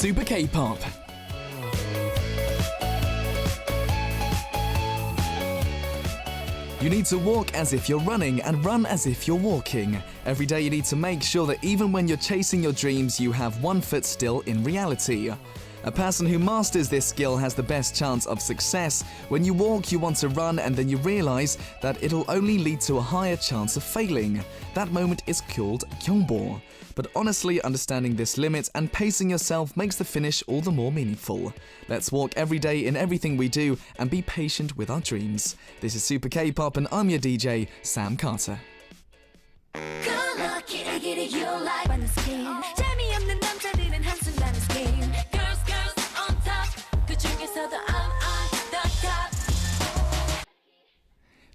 Super K-pop. You need to walk as if you're running and run as if you're walking. Every day you need to make sure that even when you're chasing your dreams, you have one foot still in reality. A person who masters this skill has the best chance of success. When you walk, you want to run, and then you realize that it'll only lead to a higher chance of failing. That moment is called 경보. But honestly, understanding this limit and pacing yourself makes the finish all the more meaningful. Let's walk every day in everything we do and be patient with our dreams. This is Super K-pop and I'm your DJ, Sam Carter.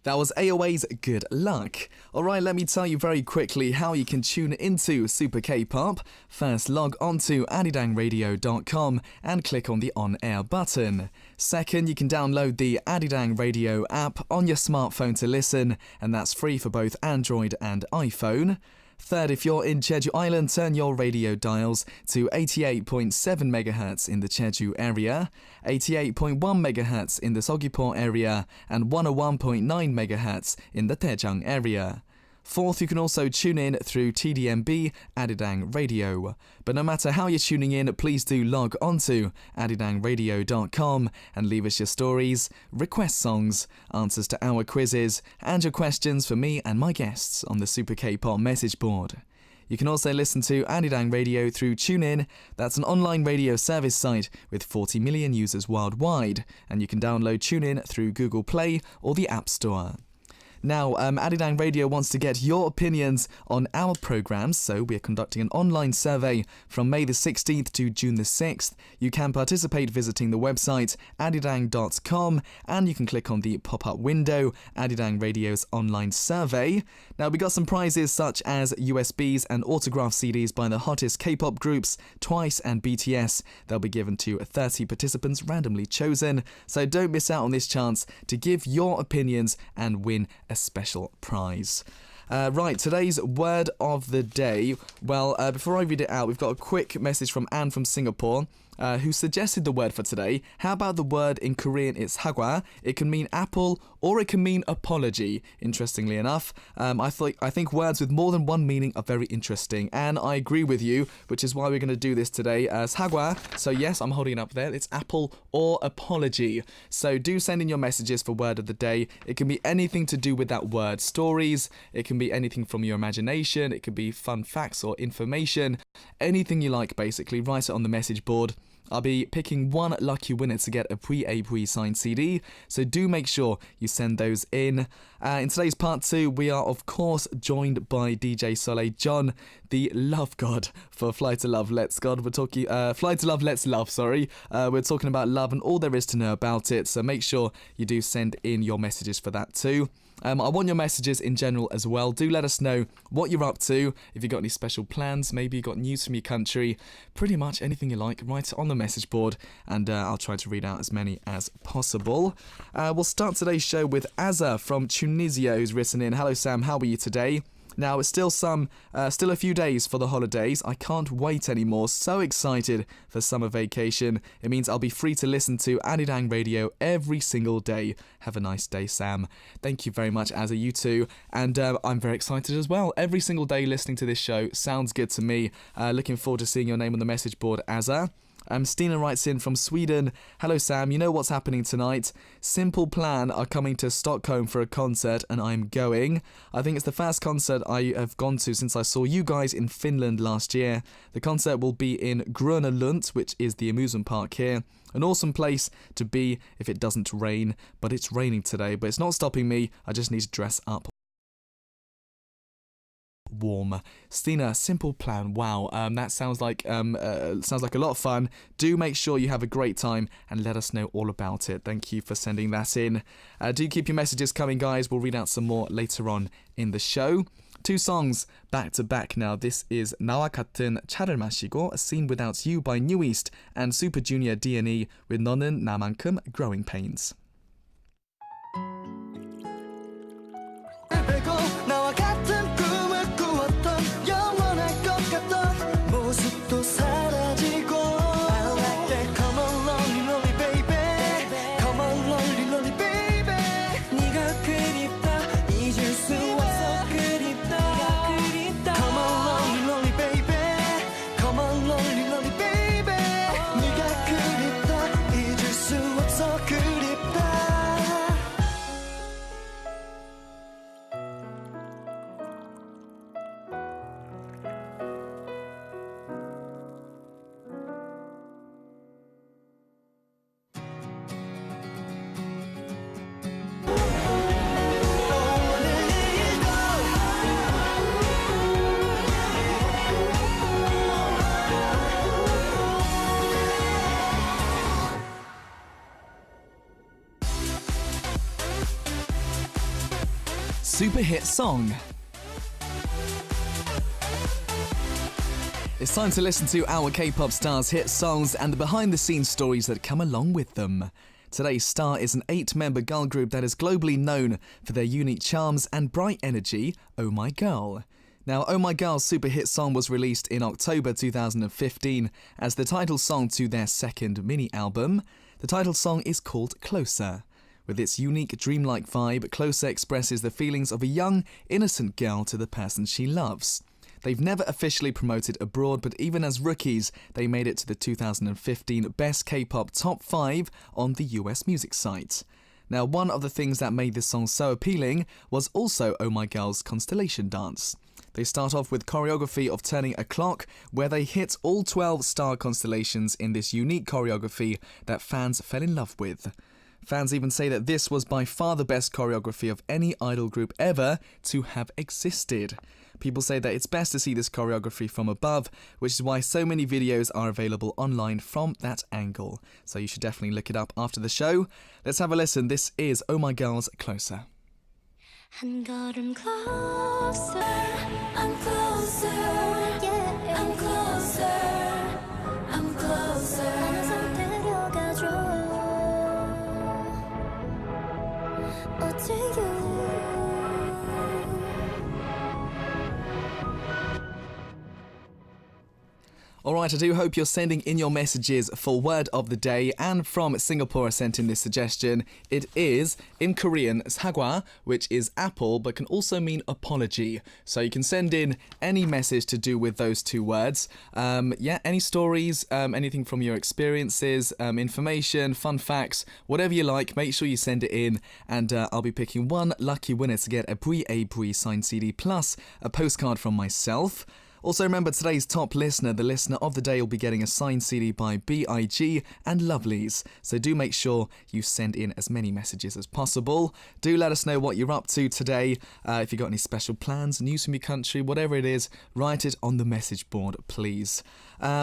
That was AOA's Good Luck. Alright, let me tell you very quickly how you can tune into Super K-pop. First, log on to adidangradio.com and click on the On Air button. Second, you can download the Adidang Radio app on your smartphone to listen, and that's free for both Android and iPhone. Third, if you're in Jeju Island, turn your radio dials to 88.7 MHz in the Jeju area, 88.1 MHz in the Seogwipo area, and 101.9 MHz in the Daejeong area. Fourth, you can also tune in through TDMB Adidang Radio. But no matter how you're tuning in, please do log on to adidangradio.com and leave us your stories, request songs, answers to our quizzes, and your questions for me and my guests on the Super K-pop message board. You can also listen to Adidang Radio through TuneIn. That's an online radio service site with 40 million users worldwide, and you can download TuneIn through Google Play or the App Store. Now, Adidang Radio wants to get your opinions on our programs, so we're conducting an online survey from May the 16th to June the 6th. You can participate visiting the website adidang.com, and you can click on the pop-up window, Adidang Radio's online survey. Now, we got some prizes such as USBs and autograph CDs by the hottest K-pop groups, Twice and BTS. They'll be given to 30 participants randomly chosen, so don't miss out on this chance to give your opinions and win a special prize. Right, today's word of the day. Well, before I read it out, we've got a quick message from Anne from Singapore, who suggested the word for today. How about the word in Korean? It's hagwa. It can mean apple or it can mean apology. Interestingly enough, I think words with more than one meaning are very interesting, and I agree with you, which is why we're going to do this today as hagwa. So yes, I'm holding it up there. It's apple or apology. So do send in your messages for word of the day. It can be anything to do with that word. Stories. It can be anything from your imagination. It could be fun facts or information. Anything you like, basically. Write it on the message board. I'll be picking one lucky winner to get a Pui signed CD, so do make sure you send those in. In today's part 2, we are of course joined by DJ Soleil John, the love god for Fly to Love, Let's God. We're talking Fly to Love, Let's Love, sorry. We're talking about love and all there is to know about it, so make sure you do send in your messages for that too. I want your messages in general as well. Do let us know what you're up to, if you've got any special plans, maybe you got news from your country, pretty much anything you like, write it on the message board, and I'll try to read out as many as possible. We'll start today's show with Azza from Tunisia, who's written in, "Hello Sam, how are you today? Now, it's still a few days for the holidays. I can't wait anymore. So excited for summer vacation. It means I'll be free to listen to Adidang Radio every single day. Have a nice day, Sam." Thank you very much, Azza, you too. And I'm very excited as well. Every single day listening to this show sounds good to me. Looking forward to seeing your name on the message board, Azza. Stina writes in from Sweden, "Hello Sam, you know what's happening tonight? Simple Plan are coming to Stockholm for a concert and I'm going. I think it's the first concert I have gone to since I saw you guys in Finland last year. The concert will be in Gröna Lund, which is the amusement park here. An awesome place to be if it doesn't rain, but it's raining today, but it's not stopping me. I just need to dress up warm." Stina, Simple Plan. Wow, that sounds like a lot of fun. Do make sure you have a great time and let us know all about it. Thank you for sending that in. Do keep your messages coming, guys. We'll read out some more later on in the show. 2 songs back to back now. This is 나와 같은 차를 마시고, A Scene Without You by New East, and Super Junior D&E with 너는 나만큼 Growing Pains. 모습도 사라지고 super hit song. It's time to listen to our K-pop stars' hit songs and the behind-the-scenes stories that come along with them. Today's star is an 8-member girl group that is globally known for their unique charms and bright energy, Oh My Girl. Now, Oh My Girl's super hit song was released in October 2015 as the title song to their second mini-album. The title song is called Closer. With its unique dreamlike vibe, Closer expresses the feelings of a young, innocent girl to the person she loves. They've never officially promoted abroad, but even as rookies, they made it to the 2015 Best K-Pop Top 5 on the US music site. Now, one of the things that made this song so appealing was also Oh My Girl's Constellation Dance. They start off with choreography of turning a clock, where they hit all 12 star constellations in this unique choreography that fans fell in love with. Fans even say that this was by far the best choreography of any idol group ever to have existed. People say that it's best to see this choreography from above, which is why so many videos are available online from that angle. So you should definitely look it up after the show. Let's have a listen. This is Oh My Girl's Closer. 한 걸음 closer, I'm closer, yeah, I'm closer, I'm closer. 어느새 데려가줘. to you. Alright, I do hope you're sending in your messages for word of the day, and from Singapore I sent in this suggestion. It is, in Korean, 사과, which is apple, but can also mean apology. So you can send in any message to do with those two words. Any stories, anything from your experiences, information, fun facts, whatever you like, make sure you send it in, and I'll be picking one lucky winner to get a Bui signed CD plus a postcard from myself. Also remember, today's top listener, the listener of the day, will be getting a signed CD by B.I.G. and Lovelyz. So do make sure you send in as many messages as possible. Do let us know what you're up to today. If you've got any special plans, news from your country, whatever it is, write it on the message board, please.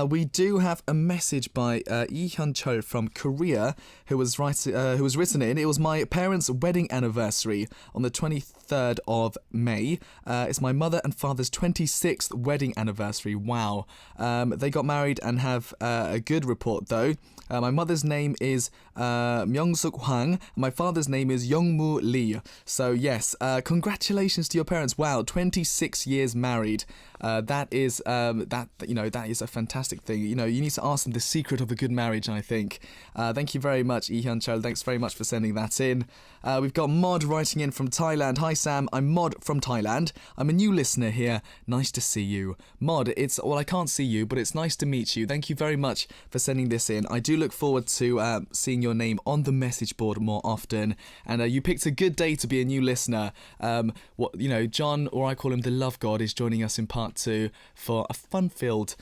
We do have a message by Lee Hyun-chul from Korea, who was written in. It was my parents' wedding anniversary on the 23rd of May. It's my mother and father's 26th wedding anniversary. Wow. They got married and have a good report though. My mother's name is Myung-suk Hwang, and my father's name is Youngmoo Lee. So yes, congratulations to your parents. Wow, 26 years married. That is a fantastic thing. You know, you need to ask them the secret of a good marriage, I think. Thank you very much, Lee Hyun-chul. Thanks very much for sending that in. We've got Mod writing in from Thailand. Hi Sam, I'm Mod from Thailand. I'm a new listener here. Nice to see you. Mod, I can't see you, but it's nice to meet you. Thank you very much for sending this in. I do look forward to seeing your name on the message board more often. And you picked a good day to be a new listener. John, or I call him the Love God, is joining us in part 2 for a fun-filled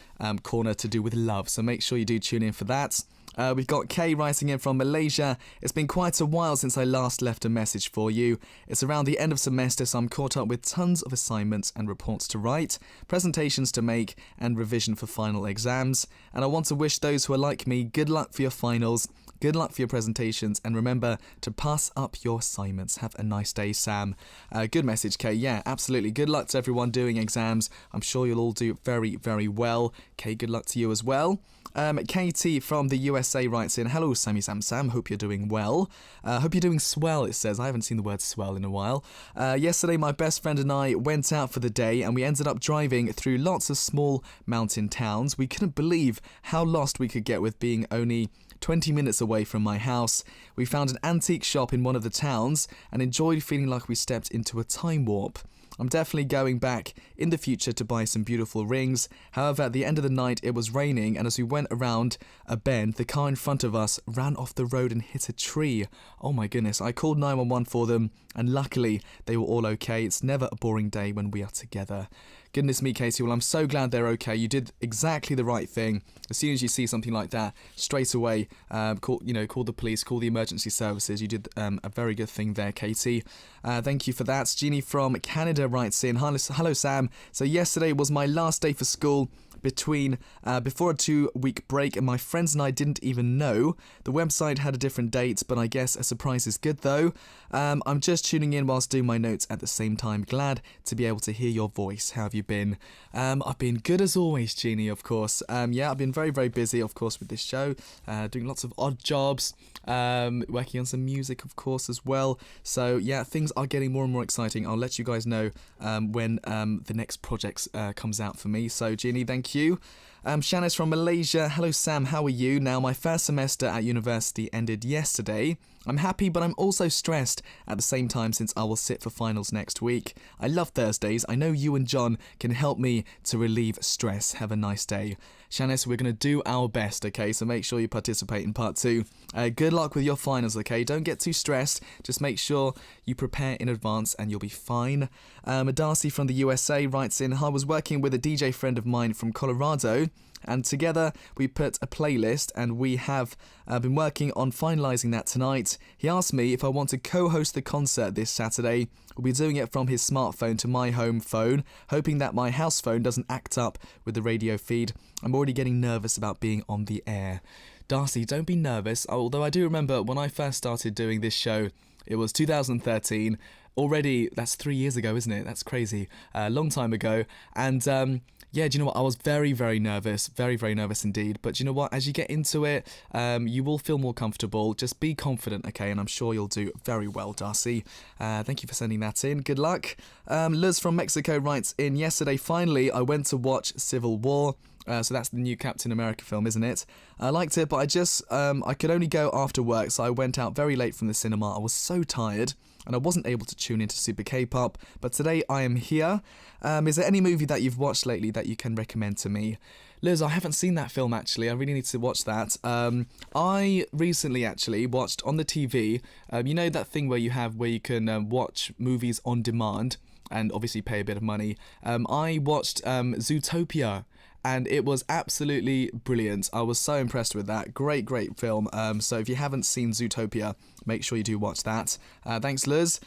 corner to do with love. So make sure you do tune in for that. We've got Kay writing in from Malaysia. It's been quite a while since I last left a message for you. It's around the end of semester, so I'm caught up with tons of assignments and reports to write, presentations to make, and revision for final exams. And I want to wish those who are like me good luck for your finals, good luck for your presentations, and remember to pass up your assignments. Have a nice day, Sam. Good message, Kay. Yeah, absolutely. Good luck to everyone doing exams. I'm sure you'll all do very, very well. Kay, good luck to you as well. Katie from the USA writes in, hello Sammy Sam, hope you're doing well. Hope you're doing swell, it says. I haven't seen the word swell in a while. Yesterday my best friend and I went out for the day and we ended up driving through lots of small mountain towns. We couldn't believe how lost we could get with being only 20 minutes away from my house. We found an antique shop in one of the towns and enjoyed feeling like we stepped into a time warp. I'm definitely going back in the future to buy some beautiful rings. However, at the end of the night it was raining, and as we went around a bend, the car in front of us ran off the road and hit a tree. Oh my goodness, I called 911 for them, and luckily they were all okay. It's never a boring day when we are together. Goodness me, Katie, well I'm so glad they're okay. You did exactly the right thing. As soon as you see something like that, straight away call the police, call the emergency services. You did a very good thing there, Katie. Thank you for that. Jeannie from Canada writes in, hello Sam. So yesterday was my last day for school. before a 2-week break, and my friends and I didn't even know. The website had a different date, but I guess a surprise is good though. I'm just tuning in whilst doing my notes at the same time. Glad to be able to hear your voice. How have you been? I've been good as always, Jeannie, of course. I've been very, very busy, of course, with this show, doing lots of odd jobs, working on some music, of course, as well. So yeah, things are getting more and more exciting. I'll let you guys know when the next project comes out for me. So Jeannie, thank you. Shanice from Malaysia. Hello Sam, how are you? Now, my first semester at university ended yesterday. I'm happy, but I'm also stressed at the same time since I will sit for finals next week. I love Thursdays. I know you and John can help me to relieve stress. Have a nice day. Shanice, we're going to do our best, okay? So make sure you participate in part 2. Good luck with your finals, okay? Don't get too stressed. Just make sure you prepare in advance and you'll be fine. Darcy from the USA writes in, I was working with a DJ friend of mine from Colorado, and together we put a playlist, and we have been working on finalising that tonight. He asked me if I want to co-host the concert this Saturday. We'll be doing it from his smartphone to my home phone, hoping that my house phone doesn't act up with the radio feed. I'm already getting nervous about being on the air. Darcy, don't be nervous, although I do remember when I first started doing this show, it was 2013. Already, that's 3 years ago, isn't it? That's crazy. A long time ago. And yeah, do you know what? I was very, very nervous. Very, very nervous indeed. But do you know what? As you get into it, you will feel more comfortable. Just be confident, okay? And I'm sure you'll do very well, Darcy. Thank you for sending that in. Good luck. Liz from Mexico writes in, yesterday, finally, I went to watch Civil War. So that's the new Captain America film, isn't it? I liked it, but I could only go after work, so I went out very late from the cinema. I was so tired, and I wasn't able to tune into Super K-Pop, but today I am here. Is there any movie that you've watched lately that you can recommend to me? Liz, I haven't seen that film actually. I really need to watch that. I recently actually watched on the TV, you know that thing where you can watch movies on demand and obviously pay a bit of money. I watched Zootopia, and it was absolutely brilliant. I was so impressed with that. Great, great film. So if you haven't seen Zootopia, make sure you do watch that. Thanks, Liz.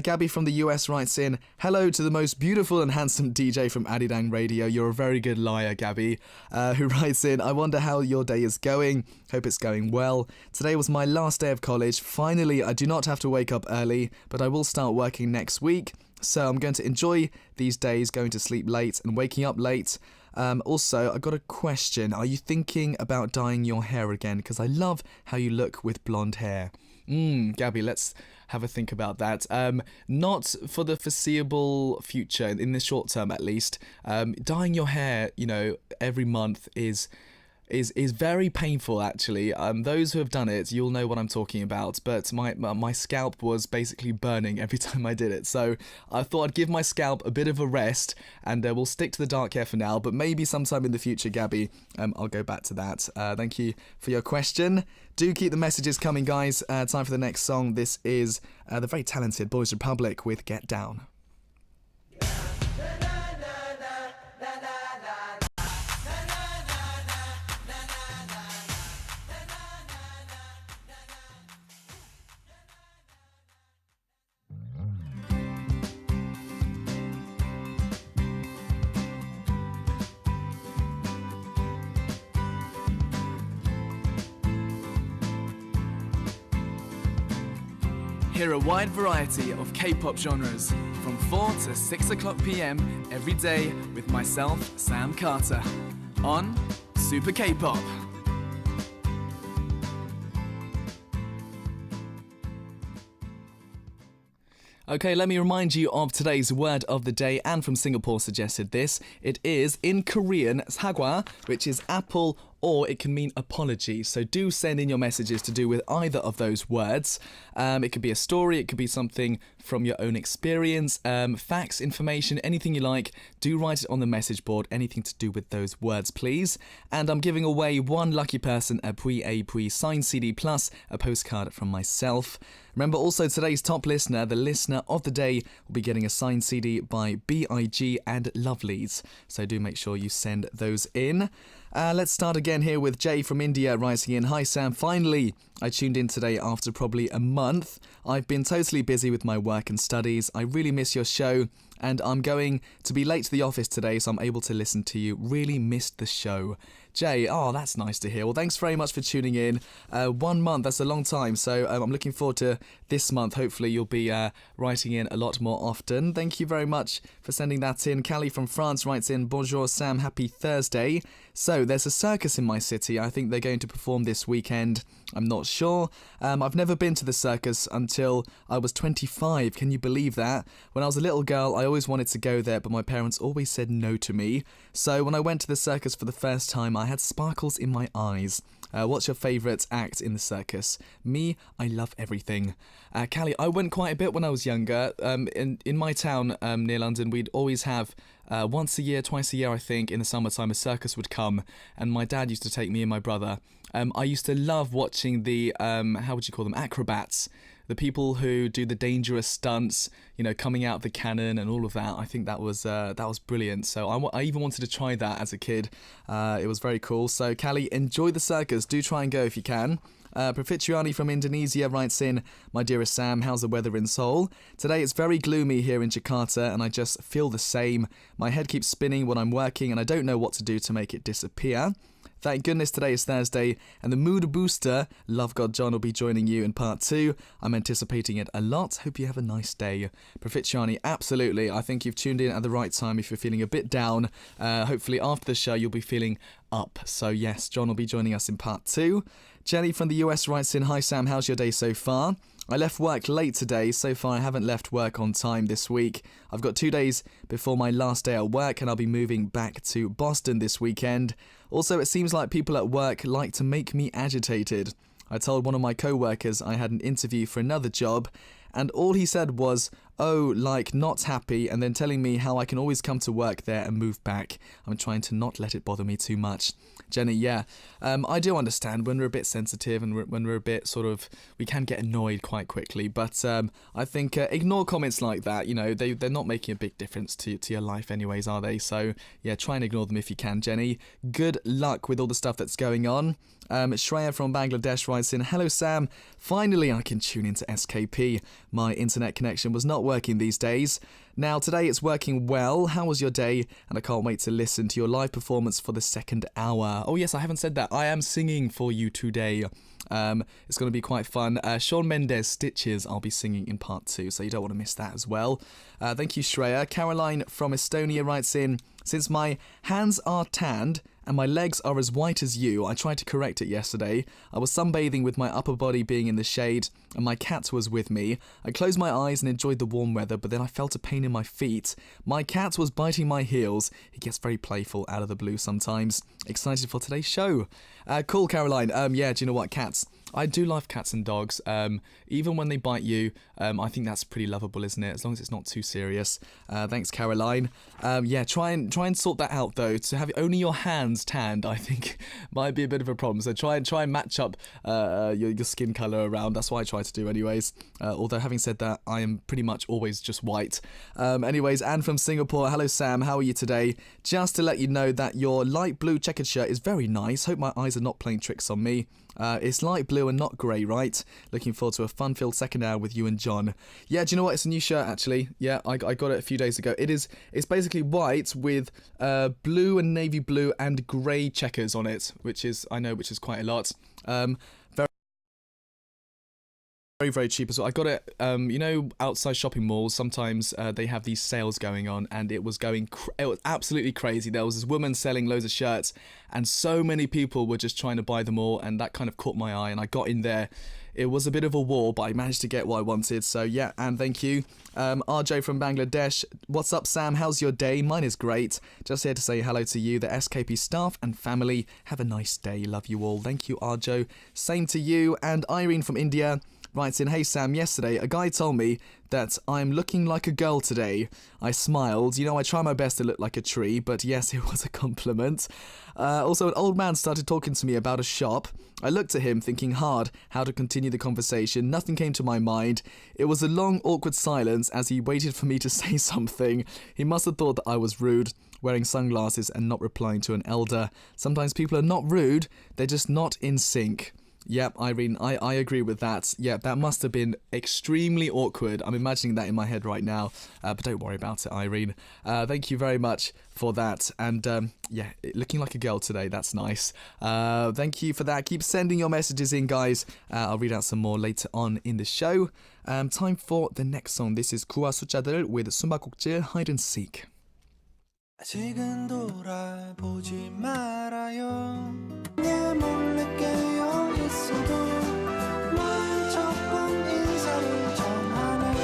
Gabby from the US writes in, hello to the most beautiful and handsome DJ from Arirang Radio. You're a very good liar, Gabby. Who writes in, I wonder how your day is going. Hope it's going well. Today was my last day of college. Finally, I do not have to wake up early, but I will start working next week. So I'm going to enjoy these days, going to sleep late and waking up late. Also, I got a question. Are you thinking about dyeing your hair again? Because I love how you look with blonde hair. Gabby, let's have a think about that. Not for the foreseeable future, in the short term at least. Dyeing your hair, every month is very painful actually. Those who have done it, you'll know what I'm talking about, but my scalp was basically burning every time I did it, so I thought I'd give my scalp a bit of a rest, and we'll stick to the dark hair for now, but maybe sometime in the future, Gabby, I'll go back to that. Thank you for your question. Do keep the messages coming, guys. Time for the next song. This is the very talented Boys Republic with Get Down. Hear a wide variety of K-pop genres from 4 to 6 o'clock p.m. every day with myself, Sam Carter, on Super K-Pop. Okay, let me remind you of today's word of the day. Anne from Singapore suggested this. It is, in Korean, 사과, which is apple, or it can mean apology. So do send in your messages to do with either of those words. It could be a story, it could be something from your own experience, facts, information, anything you like. Do write it on the message board, anything to do with those words, please. And I'm giving away one lucky person a Pui signed CD plus a postcard from myself. Remember also today's top listener, the listener of the day, will be getting a signed CD by B.I.G. and Lovelyz. So do make sure you send those in. Let's start again here with Jay from India writing in, Hi Sam, finally I tuned in today after probably a month. I've been totally busy with my work and studies. I really miss your show. and I'm going to be late to the office today, so I'm able to listen to you. Really missed the show. Jay, oh, that's nice to hear. Well, thanks very much for tuning in. 1 month, that's a long time, so I'm looking forward to this month. Hopefully you'll be writing in a lot more often. Thank you very much for sending that in. Callie from France writes in, Bonjour Sam, happy Thursday. So, there's a circus in my city. I think they're going to perform this weekend. I'm not sure. I've never been to the circus until I was 25. Can you believe that? When I was a little girl, I always wanted to go there, but my parents always said no to me. So when I went to the circus for the first time, I had sparkles in my eyes. What's your favourite act in the circus? Me, I love everything. Callie, I went quite a bit when I was younger. In my town near London, we'd always have once a year, twice a year, I think, in the summertime, a circus would come, and my dad used to take me and my brother. I used to love watching the, how would you call them, acrobats. The people who do the dangerous stunts, you know, coming out of the cannon and all of that. I think that was brilliant. So I even wanted to try that as a kid. It was very cool. So Callie, enjoy the circus. Do try and go if you can. Prafitriani from Indonesia writes in, My dearest Sam, how's the weather in Seoul? Today it's very gloomy here in Jakarta and I just feel the same. My head keeps spinning when I'm working and I don't know what to do to make it disappear. Thank goodness today is Thursday and the mood booster, Love God John, will be joining you in part 2. I'm anticipating it a lot. Hope you have a nice day. Prafitriani, absolutely. I think you've tuned in at the right time if you're feeling a bit down. Hopefully after the show you'll be feeling up. So yes, John will be joining us in part 2. Jenny from the US writes in, Hi Sam, how's your day so far? I left work late today. So far I haven't left work on time this week. I've got 2 days before my last day at work and I'll be moving back to Boston this weekend. Also, it seems like people at work like to make me agitated. I told one of my co-workers I had an interview for another job and all he said was, oh, like not happy, and then telling me how I can always come to work there and move back. I'm trying to not let it bother me too much. Jenny, yeah, I do understand when we're a bit sensitive and when we're a bit sort of, we can get annoyed quite quickly, but I think ignore comments like that, you know, they're not making a big difference to your life anyways, are they? So, yeah, try and ignore them if you can, Jenny. Good luck with all the stuff that's going on. Shreya from Bangladesh writes in, Hello Sam, finally I can tune into SKP. My internet connection was not working these days. Now today it's working well. How was your day? And I can't wait to listen to your live performance for the second hour. Oh yes, I haven't said that. I am singing for you today. It's going to be quite fun. Shawn Mendes, Stitches, I'll be singing in part 2, so you don't want to miss that as well. Thank you, Shreya. Caroline from Estonia writes in, Since my hands are tanned and my legs are as white as you, I tried to correct it yesterday. I was sunbathing with my upper body being in the shade and my cat was with me. I closed my eyes and enjoyed the warm weather, but then I felt a pain in my feet. My cat was biting my heels. He gets very playful out of the blue sometimes. Excited for today's show. Cool, Caroline. Yeah, do you know what, cats? I do love cats and dogs. Even when they bite you, I think that's pretty lovable, isn't it? As long as it's not too serious. Thanks, Caroline. Yeah, try and sort that out though. To have only your hands tanned, I think, might be a bit of a problem. So try and match up your skin color around. That's what I try to do, anyways. Although having said that, I am pretty much always just white. Anyways, Anne from Singapore. Hello, Sam. How are you today? Just to let you know that your light blue checkered shirt is very nice. Hope my eyes are not playing tricks on me. It's light blue and not grey, right? Looking forward to a fun-filled second hour with you and John. Yeah, do you know what? It's a new shirt, actually. Yeah, I got it a few days ago. It's basically white with blue and navy blue and grey checkers on it, which is quite a lot. Very, very cheap as well. I got it, you know, outside shopping malls, sometimes they have these sales going on, and it was absolutely crazy. There was this woman selling loads of shirts, and so many people were just trying to buy them all, and that kind of caught my eye, and I got in there. It was a bit of a war, but I managed to get what I wanted, so yeah, and thank you. RJ from Bangladesh, what's up, Sam? How's your day? Mine is great. Just here to say hello to you, the SKP staff and family. Have a nice day. Love you all. Thank you, Arjo. Same to you. And Irene from India writes in, Hey Sam, yesterday a guy told me that I'm looking like a girl today. I smiled. You know, I try my best to look like a tree, but yes, it was a compliment. Also, an old man started talking to me about a shop. I looked at him thinking hard how to continue the conversation. Nothing came to my mind. It was a long, awkward silence as he waited for me to say something. He must have thought that I was rude, wearing sunglasses and not replying to an elder. Sometimes people are not rude, they're just not in sync. Yep, Irene, I agree with that. Yeah, that must have been extremely awkward. I'm imagining that in my head right now. But don't worry about it, Irene. Thank you very much for that. And yeah, looking like a girl today. That's nice. Thank you for that. Keep sending your messages in, guys. I'll read out some more later on in the show. Time for the next song. This is 구와 숫자들 with 숨바꼭질 Hide and Seek. 아직은 돌아보지 말아요 내 몰래 깨어 있어도 넌 조금 인사를 전하네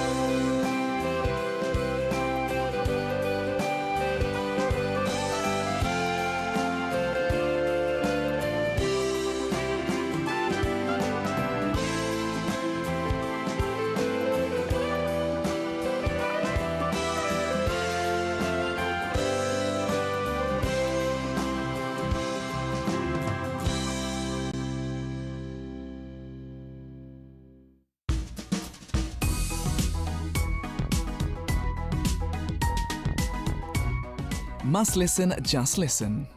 Must listen, just listen.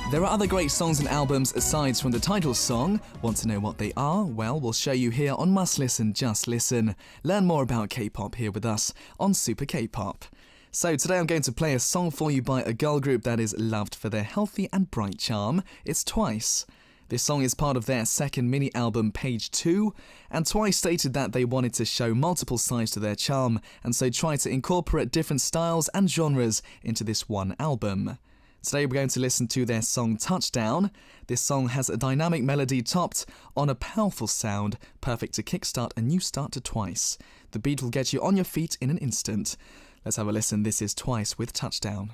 There are other great songs and albums aside from the title song. Want to know what they are? Well, we'll show you here on Must Listen, Just Listen. Learn more about K-pop here with us on Super K-pop. So today I'm going to play a song for you by a girl group that is loved for their healthy and bright charm. It's Twice. This song is part of their second mini-album, Page 2, and Twice stated that they wanted to show multiple sides to their charm, and so tried to incorporate different styles and genres into this one album. Today we're going to listen to their song Touchdown. This song has a dynamic melody topped on a powerful sound, perfect to kickstart a new start to Twice. The beat will get you on your feet in an instant. Let's have a listen. This is Twice with Touchdown.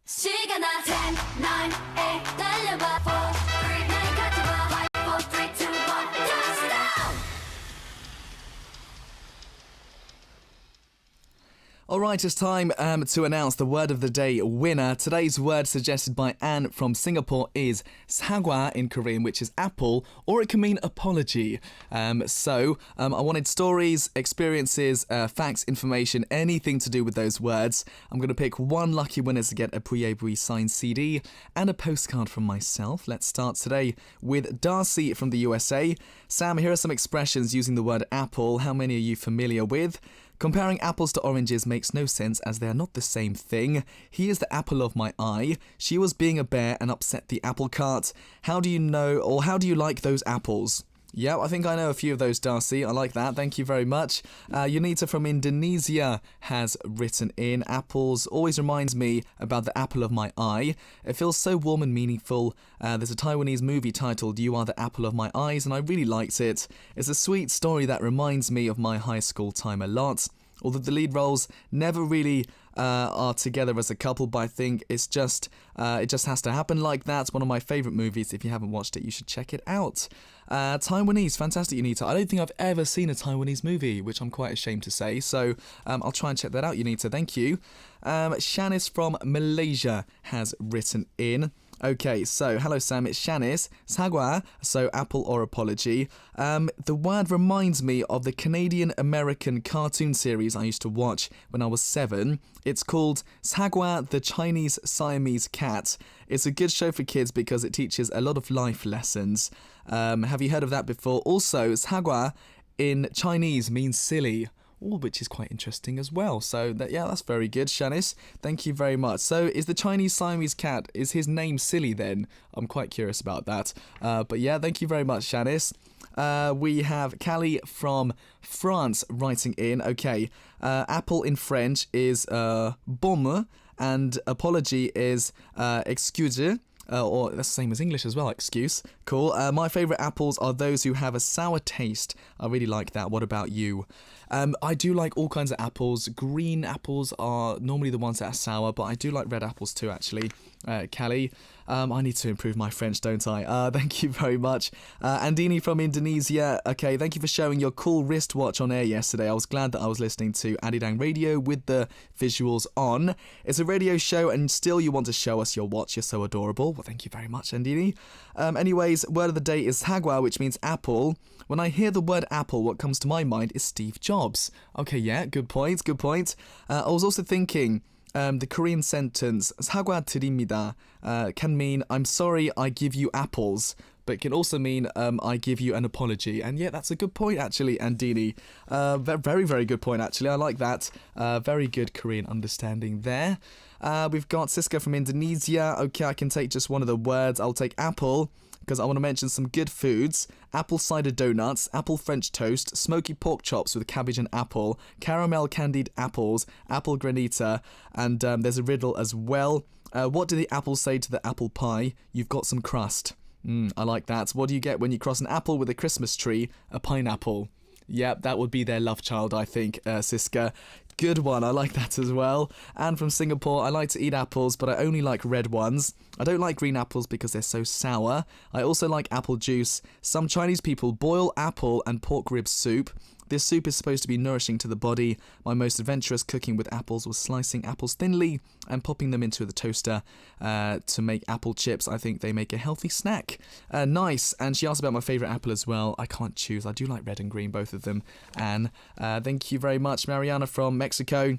시간아 10, 9, 8 달려봐 4, 3, 날 가져봐 5, 4, 3, 2, 1 touchdown. Alright, it's time to announce the word of the day winner. Today's word suggested by Anne from Singapore is 사과 in Korean, which is apple, or it can mean apology. So I wanted stories, experiences, facts, information, anything to do with those words. I'm going to pick one lucky winner to get a Puye signed CD and a postcard from myself. Let's start today with Darcy from the USA. Sam, here are some expressions using the word apple. How many are you familiar with? Comparing apples to oranges makes no sense as they are not the same thing. He is the apple of my eye. She was being a bear and upset the apple cart. How do you know, or how do you like those apples? Yeah, I think I know a few of those, Darcy. I like that. Thank you very much. Unita from Indonesia has written in, apples always reminds me about the apple of my eye. It feels so warm and meaningful. There's a Taiwanese movie titled You Are the Apple of My Eyes, and I really liked it. It's a sweet story that reminds me of my high school time a lot. Although the lead roles never really are together as a couple, but I think it just has to happen like that. It's one of my favourite movies. If you haven't watched it, you should check it out. Taiwanese, fantastic, Unita. I don't think I've ever seen a Taiwanese movie, which I'm quite ashamed to say, so I'll try and check that out, Unita. Thank you. Shanice from Malaysia has written in. Okay, so hello Sam, it's Shanice. 사과, so apple or apology. The word reminds me of the Canadian-American cartoon series I used to watch when I was 7. It's called 사과 the Chinese Siamese Cat. It's a good show for kids because it teaches a lot of life lessons. Have you heard of that before? Also, 사과 in Chinese means silly. Which is quite interesting as well. So that's very good, Shanice. Thank you very much. So is the Chinese Siamese cat, is his name silly then? I'm quite curious about that. But yeah, thank you very much, Shanice. We have Callie from France writing in. Okay, apple in French is pomme, and apology is excuse. Or that's the same as English as well, excuse. Cool. My favourite apples are those who have a sour taste. I really like that. What about you? I do like all kinds of apples. Green apples are normally the ones that are sour, but I do like red apples too, actually. Callie, I need to improve my French, don't I? Thank you very much. Andini from Indonesia. Okay, thank you for showing your cool wristwatch on air yesterday. I was glad that I was listening to Adidang Radio with the visuals on. It's a radio show and still you want to show us your watch. You're so adorable. Well, thank you very much, Andini. Anyways, word of the day is hagwa, which means apple. When I hear the word apple, what comes to my mind is Steve Jobs. Okay, yeah, good point, good point. I was also thinking, the Korean sentence 사과드립니다 can mean I'm sorry I give you apples, but can also mean I give you an apology. And yeah, that's a good point actually, Andini. Very, very good point actually. I like that. Very good Korean understanding there. We've got Siska from Indonesia. Okay, I can take just one of the words. I'll take apple, because I want to mention some good foods. Apple cider donuts, apple French toast, smoky pork chops with cabbage and apple, caramel candied apples, apple granita, and there's a riddle as well. What do the apples say to the apple pie? You've got some crust. I like that. What do you get when you cross an apple with a Christmas tree? A pineapple. Yep, that would be their love child, I think, Siska. Good one, I like that as well. And from Singapore, I like to eat apples, but I only like red ones. I don't like green apples because they're so sour. I also like apple juice. Some Chinese people boil apple and pork rib soup. This soup is supposed to be nourishing to the body. My most adventurous cooking with apples was slicing apples thinly and popping them into the toaster to make apple chips. I think they make a healthy snack. Nice. And she asked about my favourite apple as well. I can't choose. I do like red and green, both of them. And thank you very much, Mariana from Mexico.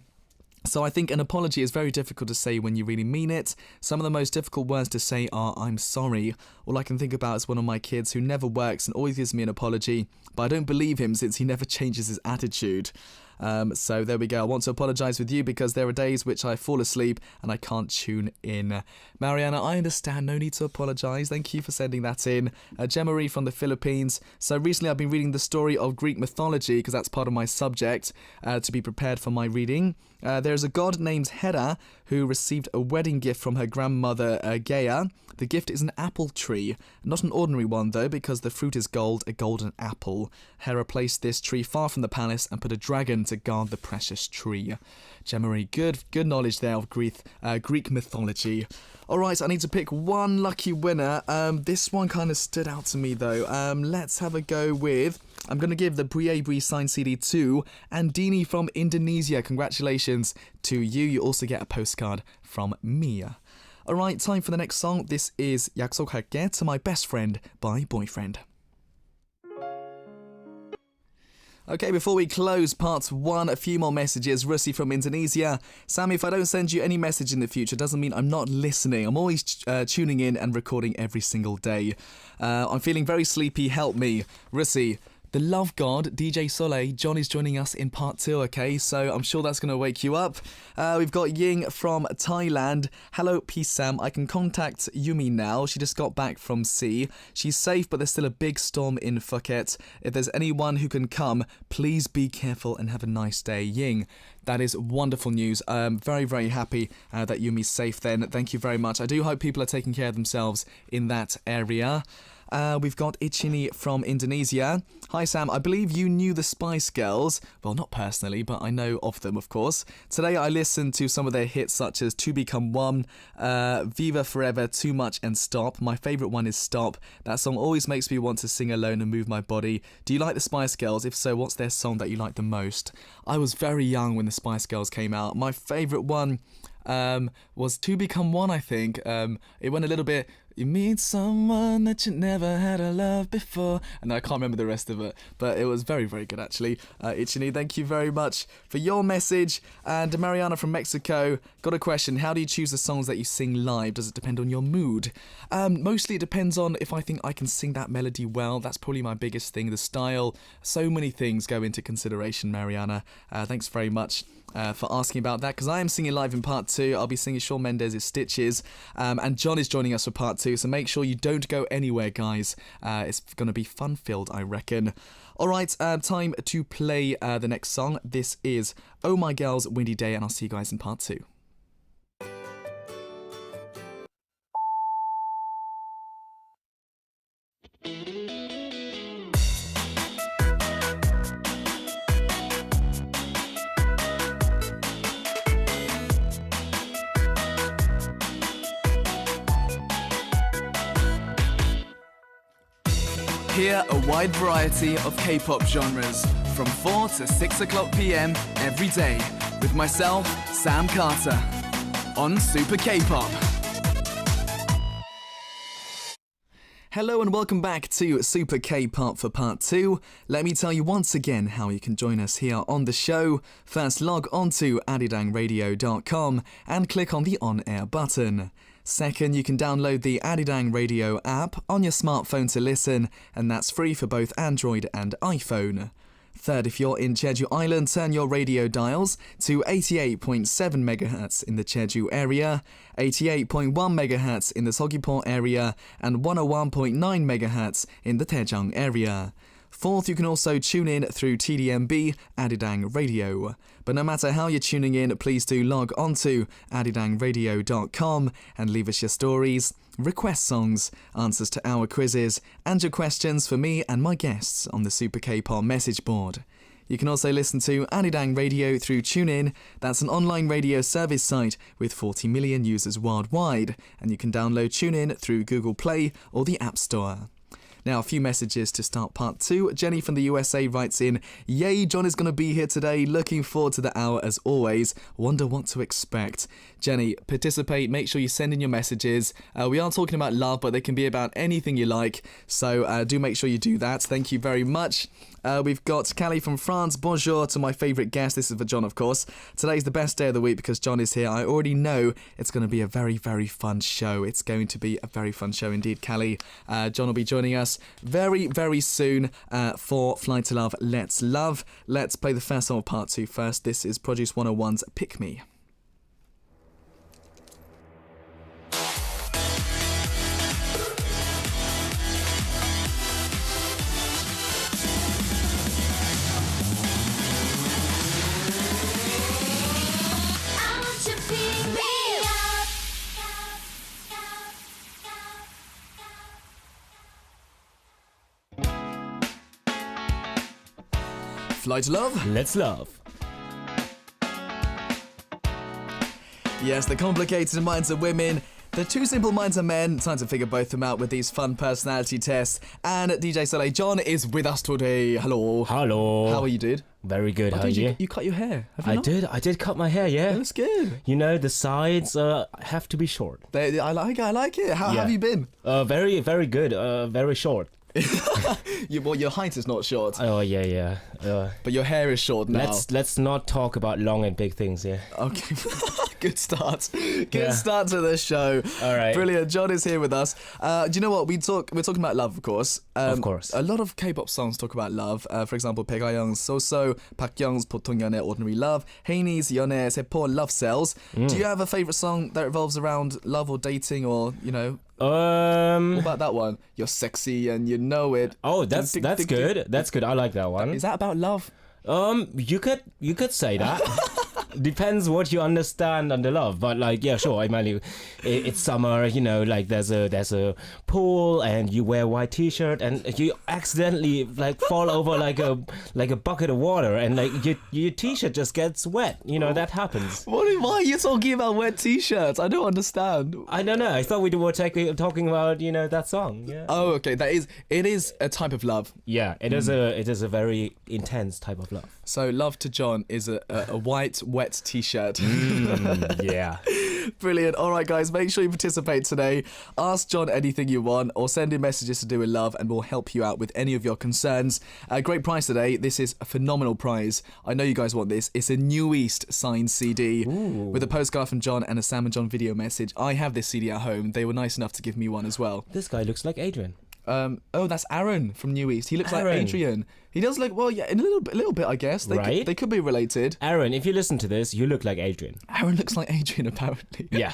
So I think an apology is very difficult to say when you really mean it. Some of the most difficult words to say are I'm sorry. All I can think about is one of my kids who never works and always gives me an apology, but I don't believe him since he never changes his attitude. So there we go. I want to apologise with you because there are days which I fall asleep and I can't tune in. Mariana, I understand. No need to apologise. Thank you for sending that in. Gemma from the Philippines. So recently I've been reading the story of Greek mythology because that's part of my subject to be prepared for my reading. There's a god named Hera who received a wedding gift from her grandmother Gaia. The gift is an apple tree. Not an ordinary one though, because the fruit is gold, a golden apple. Hera placed this tree far from the palace and put a dragon to guard the precious tree. Gemma, good knowledge there of Greek mythology. Alright, I need to pick one lucky winner. This one kind of stood out to me though. Let's have a go with... I'm going to give the Brie Brie signed CD to Andini from Indonesia. Congratulations to you. You also get a postcard from Mia. Alright, time for the next song. This is 약속할게 to my best friend by Boyfriend. Okay, before we close part 1, a few more messages. Russi from Indonesia. Sammy, if I don't send you any message in the future, doesn't mean I'm not listening. I'm always tuning in and recording every single day. I'm feeling very sleepy. Help me. Russi. The Love God, DJ Soleil, John is joining us in part 2, okay? So I'm sure that's going to wake you up. We've got Ying from Thailand. Hello, peace, Sam. I can contact Yumi now. She just got back from sea. She's safe, but there's still a big storm in Phuket. If there's anyone who can come, please be careful and have a nice day. Ying, that is wonderful news. Very, very happy that Yumi's safe then. Thank you very much. I do hope people are taking care of themselves in that area. We've got Ichini from Indonesia. Hi Sam, I believe you knew the Spice Girls. Well, not personally, but I know of them, of course. Today I listened to some of their hits such as To Become One, Viva Forever, Too Much and Stop. My favourite one is Stop. That song always makes me want to sing alone and move my body. Do you like the Spice Girls? If so, what's their song that you like the most? I was very young when the Spice Girls came out. My favourite one was To Become One, I think. It went a little bit... You meet someone that you never had a love before. And I can't remember the rest of it, but it was very, very good actually. Ichini, thank you very much for your message. And Mariana from Mexico, got a question. How do you choose the songs that you sing live? Does it depend on your mood? Mostly it depends on if I think I can sing that melody well. That's probably my biggest thing, the style. So many things go into consideration, Mariana. Thanks very much for asking about that, because I am singing live in part 2. I'll be singing Shawn Mendes' Stitches, and John is joining us for part 2, so make sure you don't go anywhere, guys. It's going to be fun-filled, I reckon. Alright, time to play the next song. This is Oh My Girl's Windy Day, and I'll see you guys in part 2. Hear a wide variety of K-pop genres from 4 to 6 o'clock p.m. every day with myself, Sam Carter, on Super K-pop. Hello and welcome back to Super K-Pop for part 2. Let me tell you once again how you can join us here on the show. First, log on to adidangradio.com and click on the on-air button. Second, you can download the Adidang Radio app on your smartphone to listen, and that's free for both Android and iPhone. Third, if you're in Jeju Island, turn your radio dials to 88.7 MHz in the Jeju area, 88.1 MHz in the Seogwipo area, and 101.9 MHz in the Daejeong area. Fourth, you can also tune in through TDMB Adidang Radio. But no matter how you're tuning in, please do log on to adidangradio.com and leave us your stories, request songs, answers to our quizzes, and your questions for me and my guests on the Super K-Pop message board. You can also listen to Adidang Radio through TuneIn. That's an online radio service site with 40 million users worldwide, and you can download TuneIn through Google Play or the App Store. Now, a few messages to start part 2. Jenny from the USA writes in, "Yay, John is going to be here today. Looking forward to the hour as always. Wonder what to expect." Jenny, participate. Make sure you send in your messages. We are talking about love, but they can be about anything you like. So do make sure you do that. Thank you very much. We've got Callie from France. Bonjour to my favourite guest. This is for John, of course. Today's the best day of the week because John is here. I already know it's going to be a very, very fun show. It's going to be a very fun show indeed, Callie. John will be joining us very, very soon for Fly to Love, Let's Love. Let's play the first song of part 2 first. This is Produce 101's Pick Me. I want you to pick me up. Fly to Love. Let's love. Yes, the complicated minds of women, the too simple minds of men. Time to figure both of them out with these fun personality tests. And DJ Soleil John is with us today. Hello. Hello. How are you, dude? Very good. Oh, How are dude, you? you cut your hair. Have you not? I did cut my hair, yeah. It looks good. You know, the sides have to be short. I like it. How Yeah. have you been? Very, very good. Very short. Well, your height is not short, Oh, yeah. but your hair is short now. Let's not talk about long and big things, yeah. Okay. Good start. Good Yeah. start to the show. All right. Brilliant. John is here with us. Do you know what? We're talking about love, of course. Of course. A lot of K-pop songs talk about love. For example, Baekhyun's So-So, Park Young's 보통 연애 Ordinary Love, Haney's 연애 세포 Love Cells. Do you have a favourite song that revolves around love or dating or, you know, what about that one? You're sexy and you know it. Oh, that's good. That's good. I like that one. Is that about love? You could say that. Depends what you understand under love, but like, yeah, sure. I mean, it's summer, you know, like there's a pool and you wear a white t-shirt and you accidentally like fall over like a bucket of water and like your t-shirt just gets wet. You know, that happens. Why are you talking about wet t-shirts? I don't understand. I don't know. I thought we were talking about, you know, that song. Yeah. Oh, okay. It is a type of love. Yeah, it is a very intense type of love. So love to John is a white wet t-shirt. Yeah. Brilliant. All right, guys, make sure you participate today. Ask John anything you want or send in messages to do with love and we'll help you out with any of your concerns. Great prize today. This is a phenomenal prize. I know you guys want this. It's a New East signed CD with a postcard from John and a Sam and John video message. I have this CD at home. They were nice enough to give me one as well. This guy looks like Adrian. Oh, that's Aaron from New East. He looks like Aaron. Adrian. He does look, well, yeah, in a little bit, I guess. Right? They could be related. Aaron, if you listen to this, you look like Adrian. Aaron looks like Adrian, apparently. Yeah.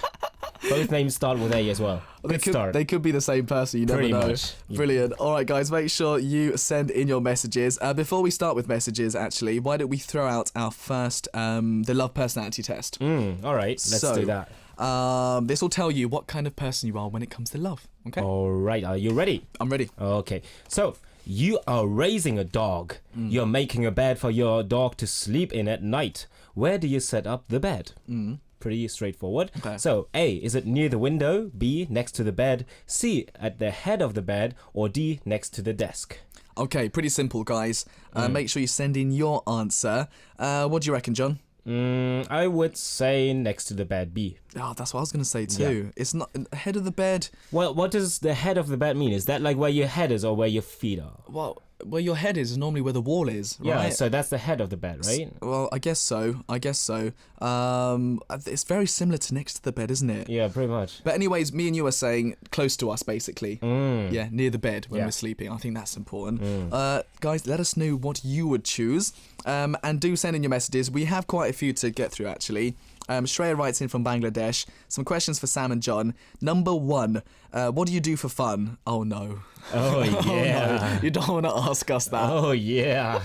Both names start with A as well. Good start. They could be the same person. You never Pretty know. much. Brilliant. All right, guys, make sure you send in your messages. Before we start with messages, actually, why don't we throw out our first, the love personality test? All right, let's do that. This will tell you what kind of person you are when it comes to love. Okay? All right, are you ready? I'm ready. Okay, so you are raising a dog. You're making a bed for your dog to sleep in at night. Where do you set up the bed? Pretty straightforward. Okay. So, A, is it near the window? B, next to the bed? C, at the head of the bed? Or D, next to the desk? Okay, pretty simple, guys. Make sure you send in your answer. What do you reckon, John? I would say next to the bed B. Oh, that's what I was going to say too. It's not head of the bed. Well, what does the head of the bed mean? Is that like where your head is or where your feet are? Well, where your head is normally where the wall is, right? Yeah, so that's the head of the bed, right? Well, I guess so. It's very similar to next to the bed, isn't it? Yeah, pretty much. But anyways, me and you are saying close to us, basically. Yeah, near the bed when Yeah. we're sleeping. I think that's important. Guys, let us know what you would choose. And do send in your messages. We have quite a few to get through, actually. Shreya writes in from Bangladesh. Some questions for Sam and John. Number 1, what do you do for fun? Oh, no. Oh, yeah. No, you don't want to ask us that. Oh, yeah.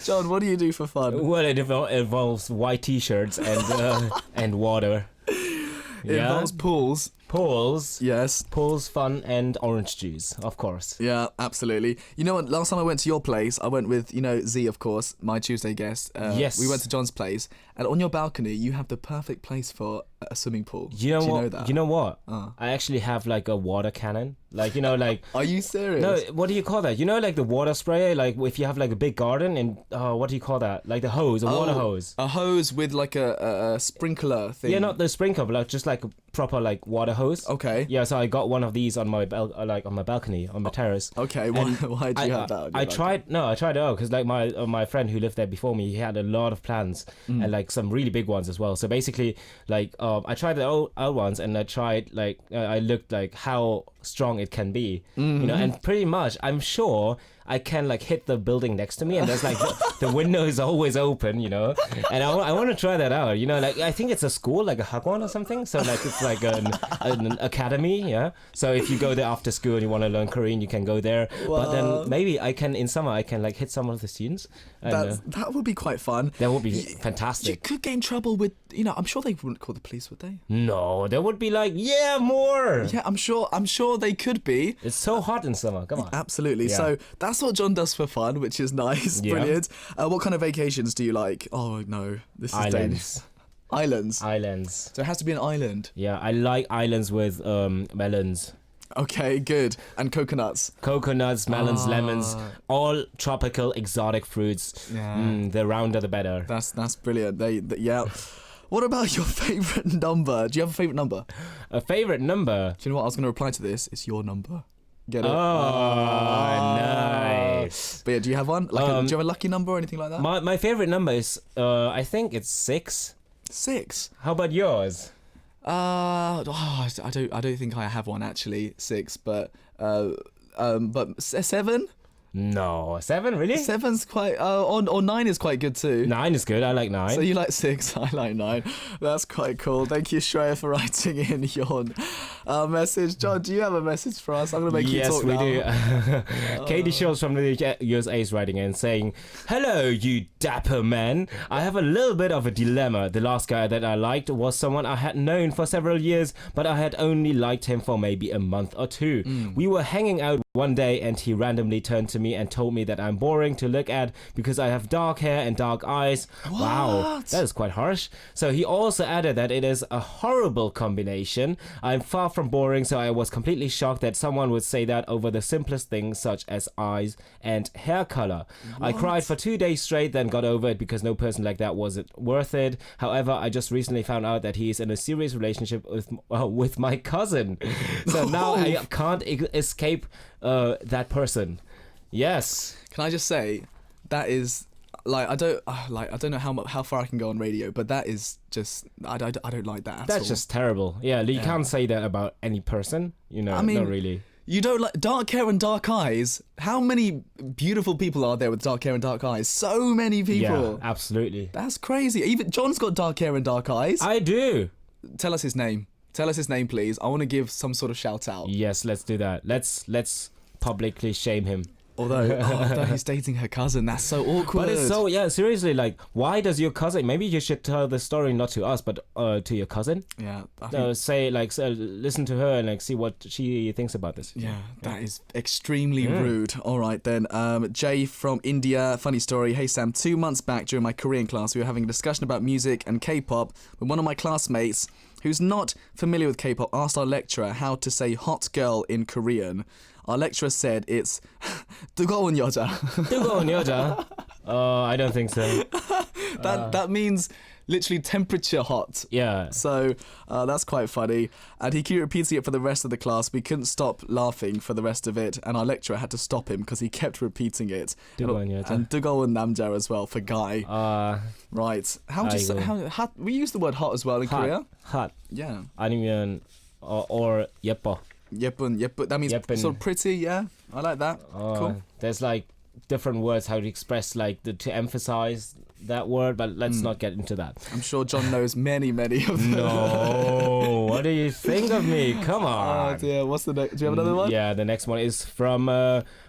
John, what do you do for fun? Well, it involves white t-shirts and water. It involves pools. Pools. Yes. Pools, fun, and orange juice, of course. Yeah, absolutely. You know what? Last time I went to your place, I went with, Z, of course, my Tuesday guest. Yes. We went to John's place, and on your balcony, you have the perfect place for a swimming pool. You know Do what? know that? You know what? I actually have like a water cannon. Like, like... Are you serious? No, what do you call that? You know, like the water sprayer, like if you have like a big garden and what do you call that? Like the hose, a water hose. A hose with like a sprinkler thing. Yeah, not the sprinkler, but like just like a proper like water hose. Okay. Yeah, so I got one of these on my on my balcony on my terrace. Okay, why do you have that? I tried it out because like my friend who lived there before me, he had a lot of plants and like some really big ones as well. So basically, like I tried the old ones and I tried like I looked like how strong it can be, and pretty much I'm sure I can like hit the building next to me and there's like the window is always open, and I want to try that out, like I think it's a school, like a hagwon or something, so like it's like an academy, yeah, so if you go there after school and you want to learn Korean, you can go there. But then maybe in summer I can like hit some of the students and, that would be quite fun. that would be You fantastic. could get in trouble with, I'm sure they wouldn't call the police, would they? No, there would be like, yeah, more. Yeah, I'm sure they could be. It's so hot in summer, come on. Absolutely. Yeah. So that's what John does for fun, which is nice. Yeah. Brilliant. What kind of vacations do you like? Oh no, this is dangerous. Islands. Islands. Islands. So it has to be an island. Yeah, I like islands with melons. Okay, good. And coconuts. Coconuts, melons, lemons, all tropical exotic fruits. Yeah. The rounder the better. That's brilliant. Yeah. What about your favourite number? Do you have a favourite number? A favorite number? Do you know what? I was going to reply to this. It's your number. Get it? Oh, nice. But yeah, do you have one? Like, do you have a lucky number or anything like that? My favorite number is, I think it's 6. 6. How about yours? I don't think I have one actually. 6, but 7. No, 7, really? 7's quite. Or 9 is quite good too. 9 is good, I like 9. So you like 6, I like 9. That's quite cool. Thank you, Shreya, for writing in your message. John, do you have a message for us? I'm going to make you talk now. Yes, we do. Katie Schultz from the USA is writing in saying, "Hello, you dapper man. I have a little bit of a dilemma. The last guy that I liked was someone I had known for several years, but I had only liked him for maybe a month or 2. We were hanging out one day and he randomly turned to me and told me that I'm boring to look at because I have dark hair and dark eyes. What? Wow, that is quite harsh. So he also added that it is a horrible combination. I'm far from boring, so I was completely shocked that someone would say that over the simplest things such as eyes and hair color. I cried for 2 days straight, then got over it because no person like that wasn't worth it. However, I just recently found out that he's in a serious relationship with my cousin. So now I can't escape that person. Yes. Can I just say, that is like I don't know how far I can go on radio, but that is just I don't like that at all. That's just terrible. Yeah, you can't say that about any person. I mean, not really. You don't like dark hair and dark eyes? How many beautiful people are there with dark hair and dark eyes? So many people. Yeah, absolutely. That's crazy. Even John's got dark hair and dark eyes. I do. Tell us his name. Tell us his name, please. I want to give some sort of shout out. Yes, let's do that. Let's publicly shame him. Although he's dating her cousin, that's so awkward. But it's so, seriously, like, why does your cousin, maybe you should tell the story not to us, but to your cousin. Yeah. Listen to her and like see what she thinks about this. Yeah, that is extremely rude. All right then. Jay from India, funny story. Hey Sam, 2 months back during my Korean class, we were having a discussion about music and K-pop when one of my classmates, who's not familiar with K-pop, asked our lecturer how to say hot girl in Korean. Our lecturer said it's 뜨거운 여자. 뜨거운 여자. I don't think so. That means literally temperature hot. Yeah. So that's quite funny. And he kept repeating it for the rest of the class. We couldn't stop laughing for the rest of it. And our lecturer had to stop him because he kept repeating it. And dugaon namja as well for guy. Right. How would you say, how, we use the word hot as well in Korea? hot. Yeah. 아니면 or 예뻐. Yepun. That means Yepun. sort of pretty, yeah? I like that. Cool. There's like different words how to express like to emphasize that word, but let's not get into that. I'm sure John knows many of them. No, what do you think of me? Come Oh on. dear, what's the next? Do you have another one? Yeah, the next one is from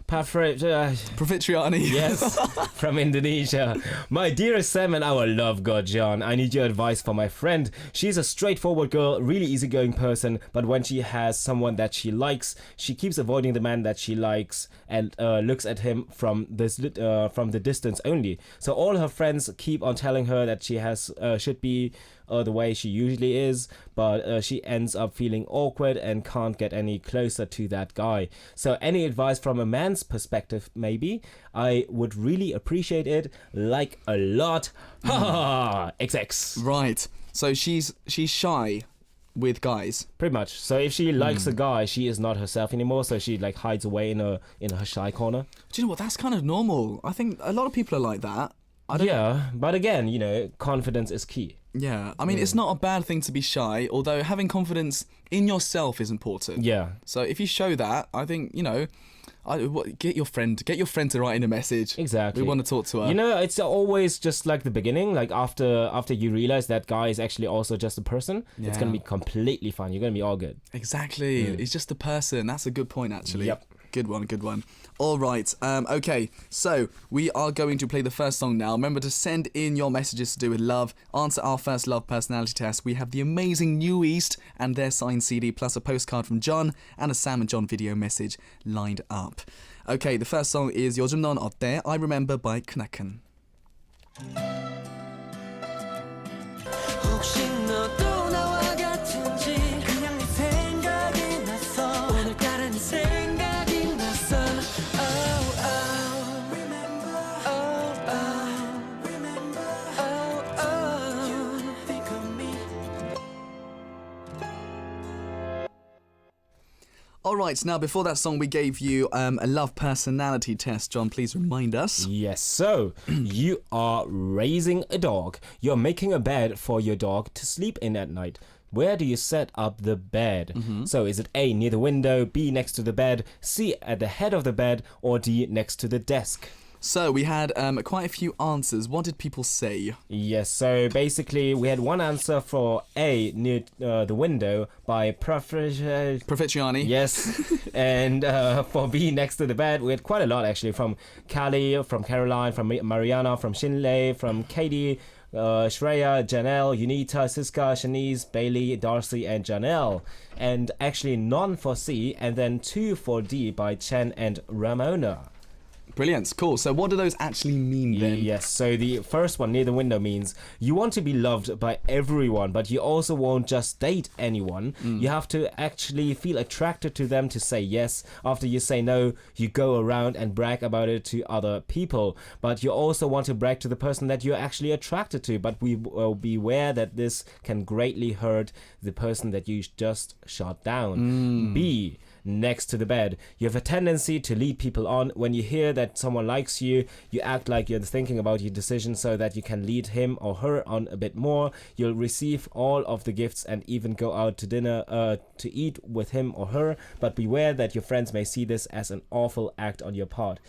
Profitriani. Yes, from Indonesia. My dearest Sam and our love God John, I need your advice for my friend. She's a straightforward girl, really easygoing person, but when she has someone that she likes, she keeps avoiding the man that she likes and looks at him from the distance only. So all her friends keep on telling her that she has should be the way she usually is, but she ends up feeling awkward and can't get any closer to that guy. So any advice from a man's perspective, maybe? I would really appreciate it, like a lot. Ha ha ha! XX. Right. So she's shy with guys. Pretty much. So if she likes a guy, she is not herself anymore. So she like hides away in her shy corner. Do you know what? That's kind of normal. I think a lot of people are like that. Yeah, but again, you know, confidence is key. Yeah, I mean, it's not a bad thing to be shy, although having confidence in yourself is important. Yeah. So if you show that, I think, you know, get your friend to write in a message. Exactly. We want to talk to her. You know, it's always just like the beginning. Like after you realize that guy is actually also just a person, it's gonna be completely fine. You're gonna be all good. Exactly. It's just a person. That's a good point, actually. Yep. Good one. All right. Okay. So we are going to play the first song now. Remember to send in your messages to do with love. Answer our first love personality test. We have the amazing New East and their signed CD, plus a postcard from John and a Sam and John video message lined up. Okay. The first song is 요즘 넌 어때? I Remember by Knacken. 혹시 너도 나와 같은지 그냥 네 생각이 났어 오늘따라 네 생각이 났어 Oh oh Remember Oh oh Remember Oh oh You think of me Alright, now before that song we gave you a love personality test. John, please remind us. Yes, so you are raising a dog. You're making a bed for your dog to sleep in at night. Where do you set up the bed? So is it A, near the window, B, next to the bed, C, at the head of the bed, or D, next to the desk? So we had quite a few answers. What did people say? Yes, so basically we had one answer for A, near the window by Profitriani. Yes, and for B, next to the bed, we had quite a lot actually, from Callie, from Caroline, from Mariana, from Shinlei, from Katie, Shreya, Janelle, Unita, Siska, Shanice, Bailey, Darcy, and Janelle. And actually none for C, and then 2 for D by Chen and Ramona. Brilliant, cool. So what do those actually mean then? Yes, so the first one, near the window, means you want to be loved by everyone, but you also won't just date anyone. You have to actually feel attracted to them to say yes. After you say no, you go around and brag about it to other people. But you also want to brag to the person that you're actually attracted to, but we will beware that this can greatly hurt the person that you just shot down. B, next to the bed. You have a tendency to lead people on. When you hear that someone likes you, you act like you're thinking about your decision so that you can lead him or her on a bit more. You'll receive all of the gifts and even go out to dinner to eat with him or her, but beware that your friends may see this as an awful act on your part.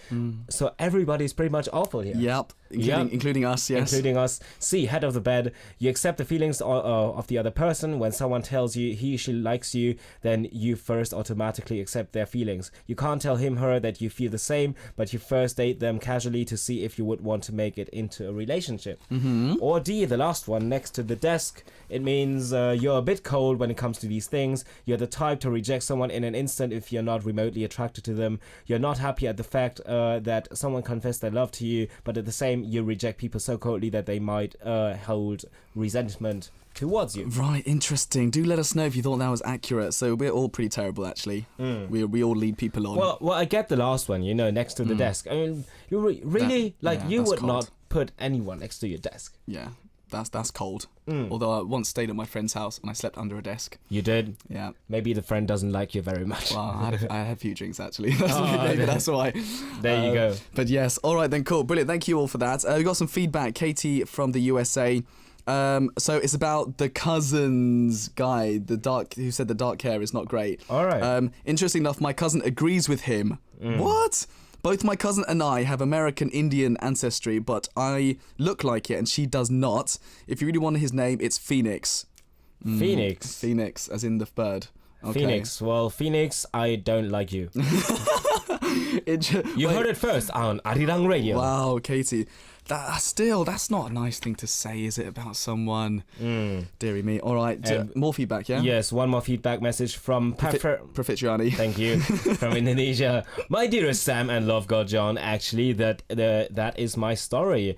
So everybody's pretty much awful here. Yep. Including us, yes. Including us. C, head of the bed. You accept the feelings of the other person. When someone tells you she likes you, then you first automatically accept their feelings. You can't tell him, her that you feel the same, but you first date them casually to see if you would want to make it into a relationship. Or D, the last one, next to the desk. It means you're a bit cold when it comes to these things. You're the type to reject someone in an instant if you're not remotely attracted to them. You're not happy at the fact that someone confessed their love to you, but at the same time, you reject people so coldly that they might hold resentment towards you. Right, interesting. Do let us know if you thought that was accurate. So we're all pretty terrible, actually. We all lead people on. Well, I get the last one, next to the desk. I mean, you really, you that's would cold. not put anyone next to your desk. Yeah, that's cold. Although I once stayed at my friend's house and I slept under a desk. You did? Yeah. Maybe the friend doesn't like you very much. Well, I had a few drinks, actually. That's why. There you go. But yes, all right then, cool. Brilliant. Thank you all for that. We got some feedback. Katie from the USA. So it's about the Cousins guy, who said the dark hair is not great. All right. Interesting enough, my cousin agrees with him. What? Both my cousin and I have American Indian ancestry, but I look like it and she does not. If you really want his name, it's Phoenix. Phoenix. Phoenix, as in the bird. Okay. Phoenix. Well, Phoenix, I don't like you. You heard it first on Arirang Radio. Wow, Katie. That's not a nice thing to say, is it, about someone? Deary me. All right, more feedback, yeah? Yes, one more feedback message from Prafitriani. Thank you. From Indonesia. My dearest Sam and Love God John, actually, that is my story.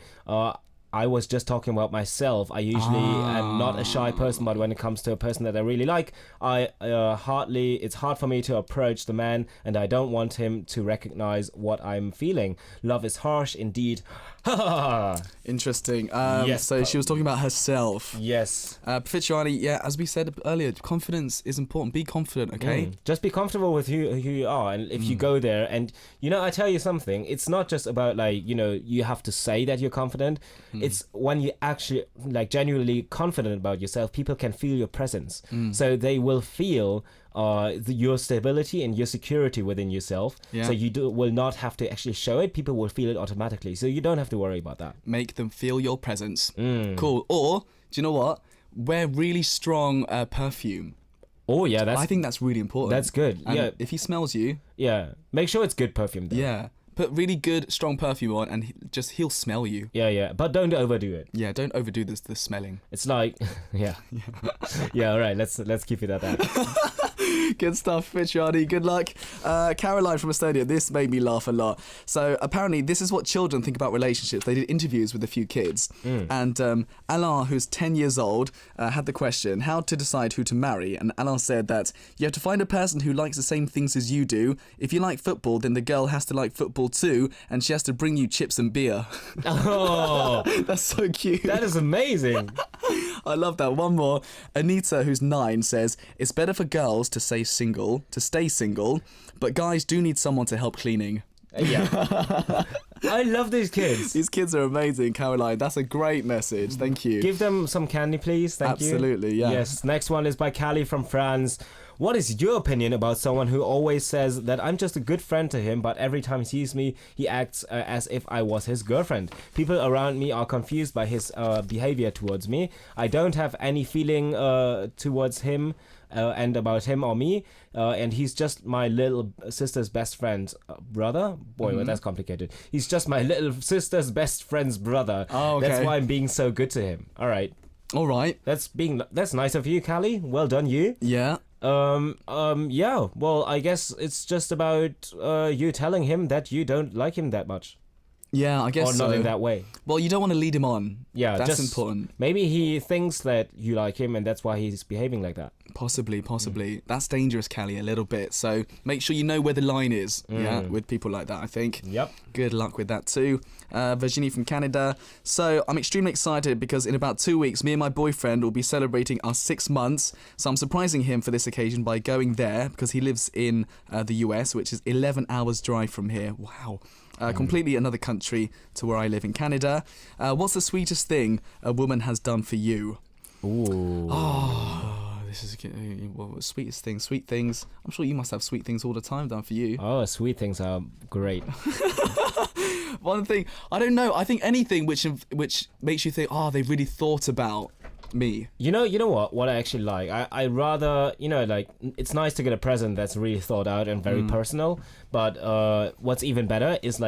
I was just talking about myself. I usually am not a shy person, but when it comes to a person that I really like, it's hard for me to approach the man, and I don't want him to recognize what I'm feeling. Love is harsh indeed. Interesting. Yes, so she was talking about herself. Yes. Prafitriani, yeah, as we said earlier, confidence is important. Be confident, okay? Just be comfortable with who you are, and if you go there, and I tell you something, it's not just about you have to say that you're confident. It's when you actually genuinely confident about yourself, people can feel your presence, so they will feel your stability and your security within yourself. Yeah. So you will not have to actually show it. People will feel it automatically, so you don't have to worry about that. Make them feel your presence. Cool. Or, do you know what? Wear really strong perfume. Oh yeah, I think that's really important. that's good. And Yeah, if he smells you, yeah. Make sure it's good perfume though. yeah, put really good, strong perfume on, and he'll smell you. Yeah. But don't overdo it. Yeah, don't overdo the smelling. It's like, yeah. All right. Let's keep it at that. Good stuff, Prafitriani. Good luck. Caroline from Estonia. This made me laugh a lot. So apparently, this is what children think about relationships. They did interviews with a few kids, and Alain, who's 10 years old, had the question: how to decide who to marry? And Alain said that you have to find a person who likes the same things as you do. If you like football, then the girl has to like football too, and she has to bring you chips and beer. Oh, That's so cute. that is amazing. I love that. One more. Anita, who's 9, says it's better for girls to stay single, but guys do need someone to help cleaning. Yeah. I love these kids. These kids are amazing, Caroline. That's a great message. Thank you. Give them some candy, please. Thank you. Absolutely, yeah. Yes. Next one is by Callie from France. What is your opinion about someone who always says that I'm just a good friend to him, but every time he sees me, he acts as if I was his girlfriend? People around me are confused by his behavior towards me. I don't have any feeling towards him and about him or me, and he's just my little sister's best friend brother. Boy, well, that's complicated. He's just my little sister's best friend's brother. Oh, okay. That's why I'm being so good to him. All right. All right. That's nice of you, Callie. Well done, you. Yeah. Yeah. Well, I guess it's just about you telling him that you don't like him that much. Yeah, I guess Or not so. in that way. Well, you don't want to lead him on. Yeah, That's just important. Maybe he thinks that you like him and that's why he's behaving like that. Possibly. That's dangerous, Callie, a little bit. So make sure you know where the line is, yeah, with people like that, I think. Yep. Good luck with that too. Virginie from Canada. So I'm extremely excited because in about 2 weeks, me and my boyfriend will be celebrating our 6 months. So I'm surprising him for this occasion by going there because he lives in the US, which is 11 hours drive from here. Wow. Completely another country to where I live in Canada. What's the sweetest thing a woman has done for you? Ooh. Oh, this is sweetest thing. Sweet things. I'm sure you must have sweet things all the time done for you. Oh, sweet things are great. One thing, I don't know. I think anything which makes you think, oh, they've really thought about me. You know what I actually like? I rather, it's nice to get a present that's really thought out and very personal, but what's even better is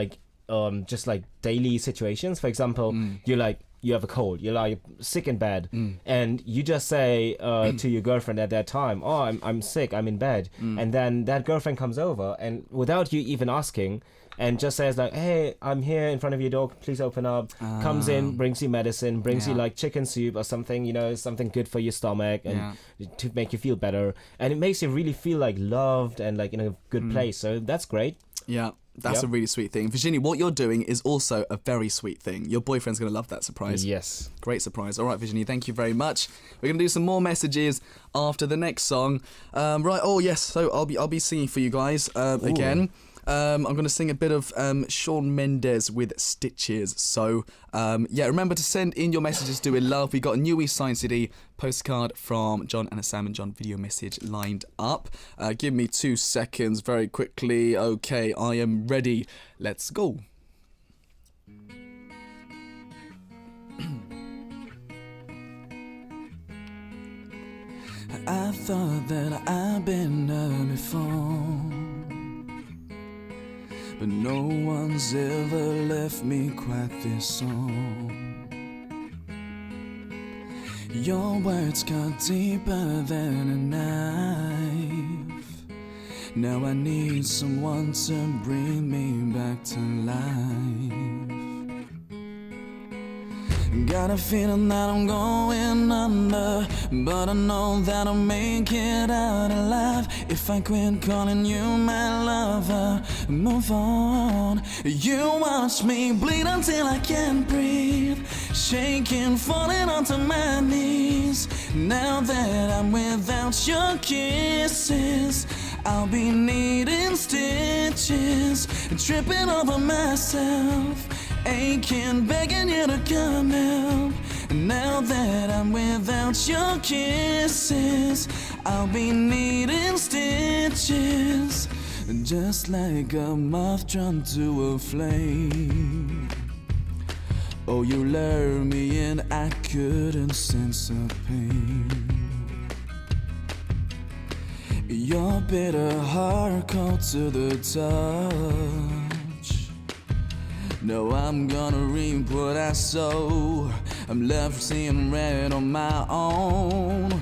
just like daily situations. For example, you're like, you have a cold, you're like sick in bed, and you just say to your girlfriend at that time, "Oh, I'm sick, I'm in bed," and then that girlfriend comes over and without you even asking, and just says like, "Hey, I'm here in front of your door, please open up." Comes in, brings you medicine, brings you like chicken soup or something, you know, something good for your stomach and to make you feel better, and it makes you really feel like loved and like in a good place. So that's great. Yeah. That's Yep. a really sweet thing. Virginia, what you're doing is also a very sweet thing. Your boyfriend's going to love that surprise. Yes. Great surprise. All right, Virginia, thank you very much. We're going to do some more messages after the next song. Right, oh yes, so I'll be singing for you guys again. I'm going to sing a bit of Shawn Mendes with Stitches. So, yeah, remember to send in your messages to In Love. We got a new East Side CD postcard from John and a Sam and John video message lined up. Give me 2 seconds very quickly. Okay, I am ready. Let's go. I thought that I'd been there before, but no one's ever left me quite this song. Your words cut deeper than a knife. Now I need someone to bring me back to life. Got a feeling that I'm going under, but I know that I'll make it out alive if I quit calling you my lover. Move on. You watch me bleed until I can't breathe, shaking, falling onto my knees. Now that I'm without your kisses, I'll be needing stitches, tripping over myself, aching, begging you to come help. Now that I'm without your kisses, I'll be needing stitches, just like a moth drawn to a flame. Oh, you lured me in, I couldn't sense the pain. Your bitter heart cold to the touch. No, I'm gonna reap what I sow. I'm left seeing red on my own.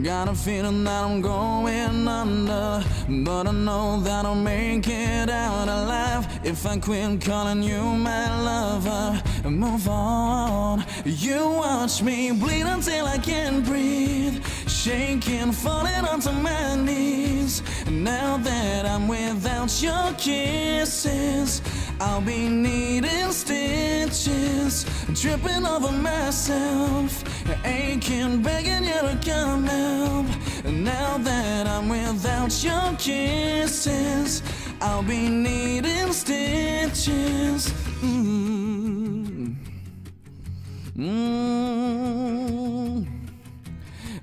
Got a feeling that I'm going under, but I know that I'll make it out alive if I quit calling you my lover. Move on. You watch me bleed until I can't breathe, shaking, falling onto my knees. Now that I'm without your kisses, I'll be needing stitches, tripping over myself, aching, begging you to come help. Now that I'm without your kisses, I'll be needing stitches.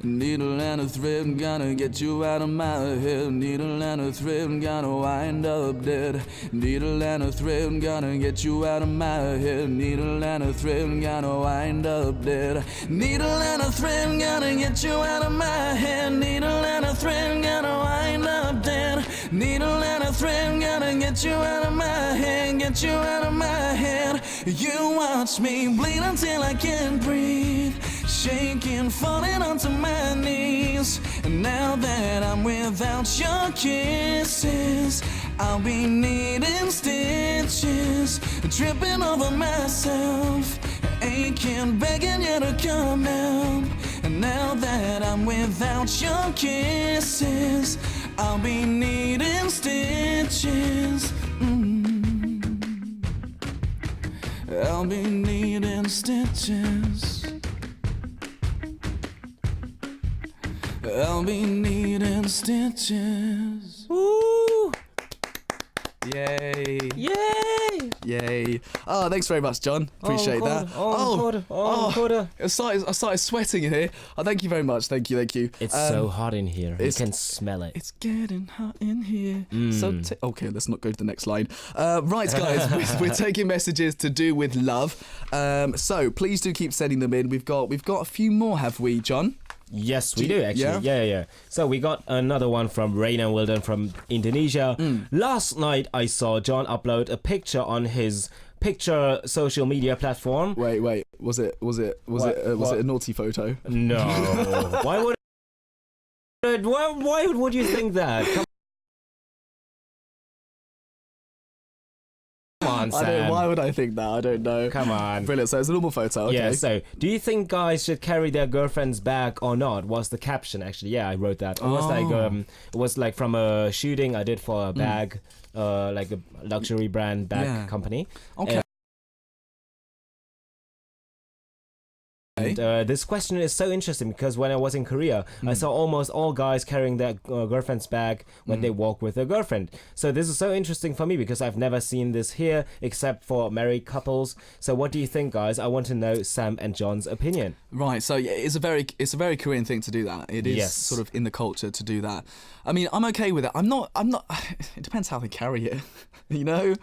Needle and a thread, gonna get you out of my head. Needle and a thread, gonna wind up dead. Needle and a thread, gonna get you out of my head. Needle and a thread, gonna wind up dead. Needle and a thread, gonna get you out of my head. Needle and a thread, gonna wind up dead. Needle and a thread, gonna get you out of my head, get you out of my head. You watch me bleed until I can't breathe, shaking, falling onto my knees. And now that I'm without your kisses, I'll be needing stitches, tripping over myself, aching, begging you to come help. And now that I'm without your kisses, I'll be needing stitches. I'll be needing stitches. I'll be needing stitches. Woo! Yay. Yay! Yay. Oh, thanks very much, John. Appreciate that. I started sweating here. Oh, thank you very much. Thank you. It's so hot in here. You can smell it. It's getting hot in here. Okay, let's not go to the next line. Right, guys, we're taking messages to do with love. So please do keep sending them in. We've got a few more, have we, John? Yes, we do actually. Yeah. So we got another one from Raina Wilden from Indonesia. Last night I saw John upload a picture on his picture social media platform. Wait. Was it a naughty photo? No. Why would you think that? Come on, Sam. Why would I think that? I don't know. Come on. Brilliant. So it's a normal photo. Okay. Yeah, so do you think guys should carry their girlfriend's bag or not? Was the caption actually. Yeah, I wrote that. It was like from a shooting I did for a bag, like a luxury brand bag company. Okay. And this question is so interesting because when I was in Korea, I saw almost all guys carrying their girlfriend's bag when they walk with their girlfriend. So this is so interesting for me because I've never seen this here except for married couples. So what do you think, guys? I want to know Sam and John's opinion. Right, so yeah, it's a very Korean thing to do that. It is sort of in the culture to do that. I mean, I'm okay with it. I'm not. It depends how they carry it. You know,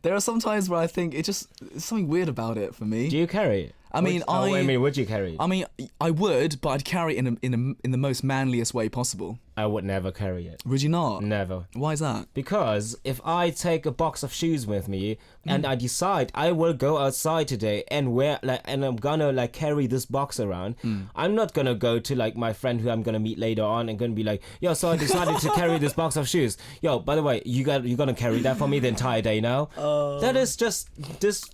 there are some times where I think there's something weird about it for me. Do you carry it? I mean, would you carry it? I mean, I would, but I'd carry it in the most manliest way possible. I would never carry it. Would you not? Never. Why is that? Because if I take a box of shoes with me and I decide I will go outside today and I'm gonna carry this box around, I'm not gonna go to my friend who I'm gonna meet later on and gonna be like, yo, so I decided to carry this box of shoes. Yo, by the way, you're gonna carry that for me the entire day now? That is just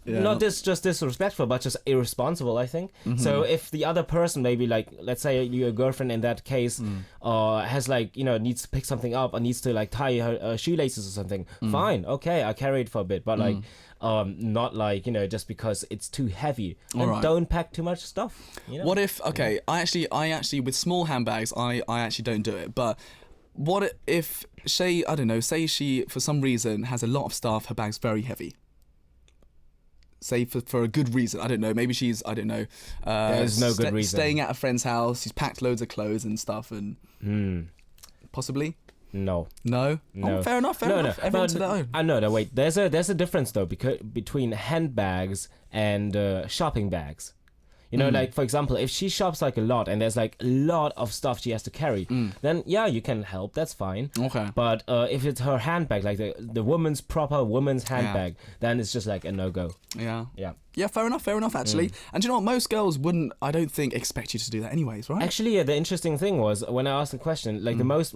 not just disrespectful, but just irresponsible, I think. So if the other person, maybe let's say your girlfriend in that case, has needs to pick something up or needs to tie her shoelaces or something, fine, okay, I carry it for a bit, but not just because it's too heavy. And right. Don't pack too much stuff. You know? What if? Okay, I actually with small handbags, I actually don't do it. But what if say she for some reason has a lot of stuff, her bag's very heavy. Say for a good reason, I don't know. Maybe she's There's no good reason. Staying at a friend's house, she's packed loads of clothes and stuff, and possibly. No. Oh, fair enough. Everyone to their own. No, wait. There's a difference though between handbags and shopping bags. You know, for example, if she shops a lot and there's a lot of stuff she has to carry, then yeah, you can help. That's fine. Okay. But if it's her handbag, the woman's proper woman's handbag, then it's just a no-go. Yeah. Yeah. Yeah, fair enough, actually. And do you know what? Most girls wouldn't, I don't think, expect you to do that anyways, right? Actually, the interesting thing was, when I asked the question, the most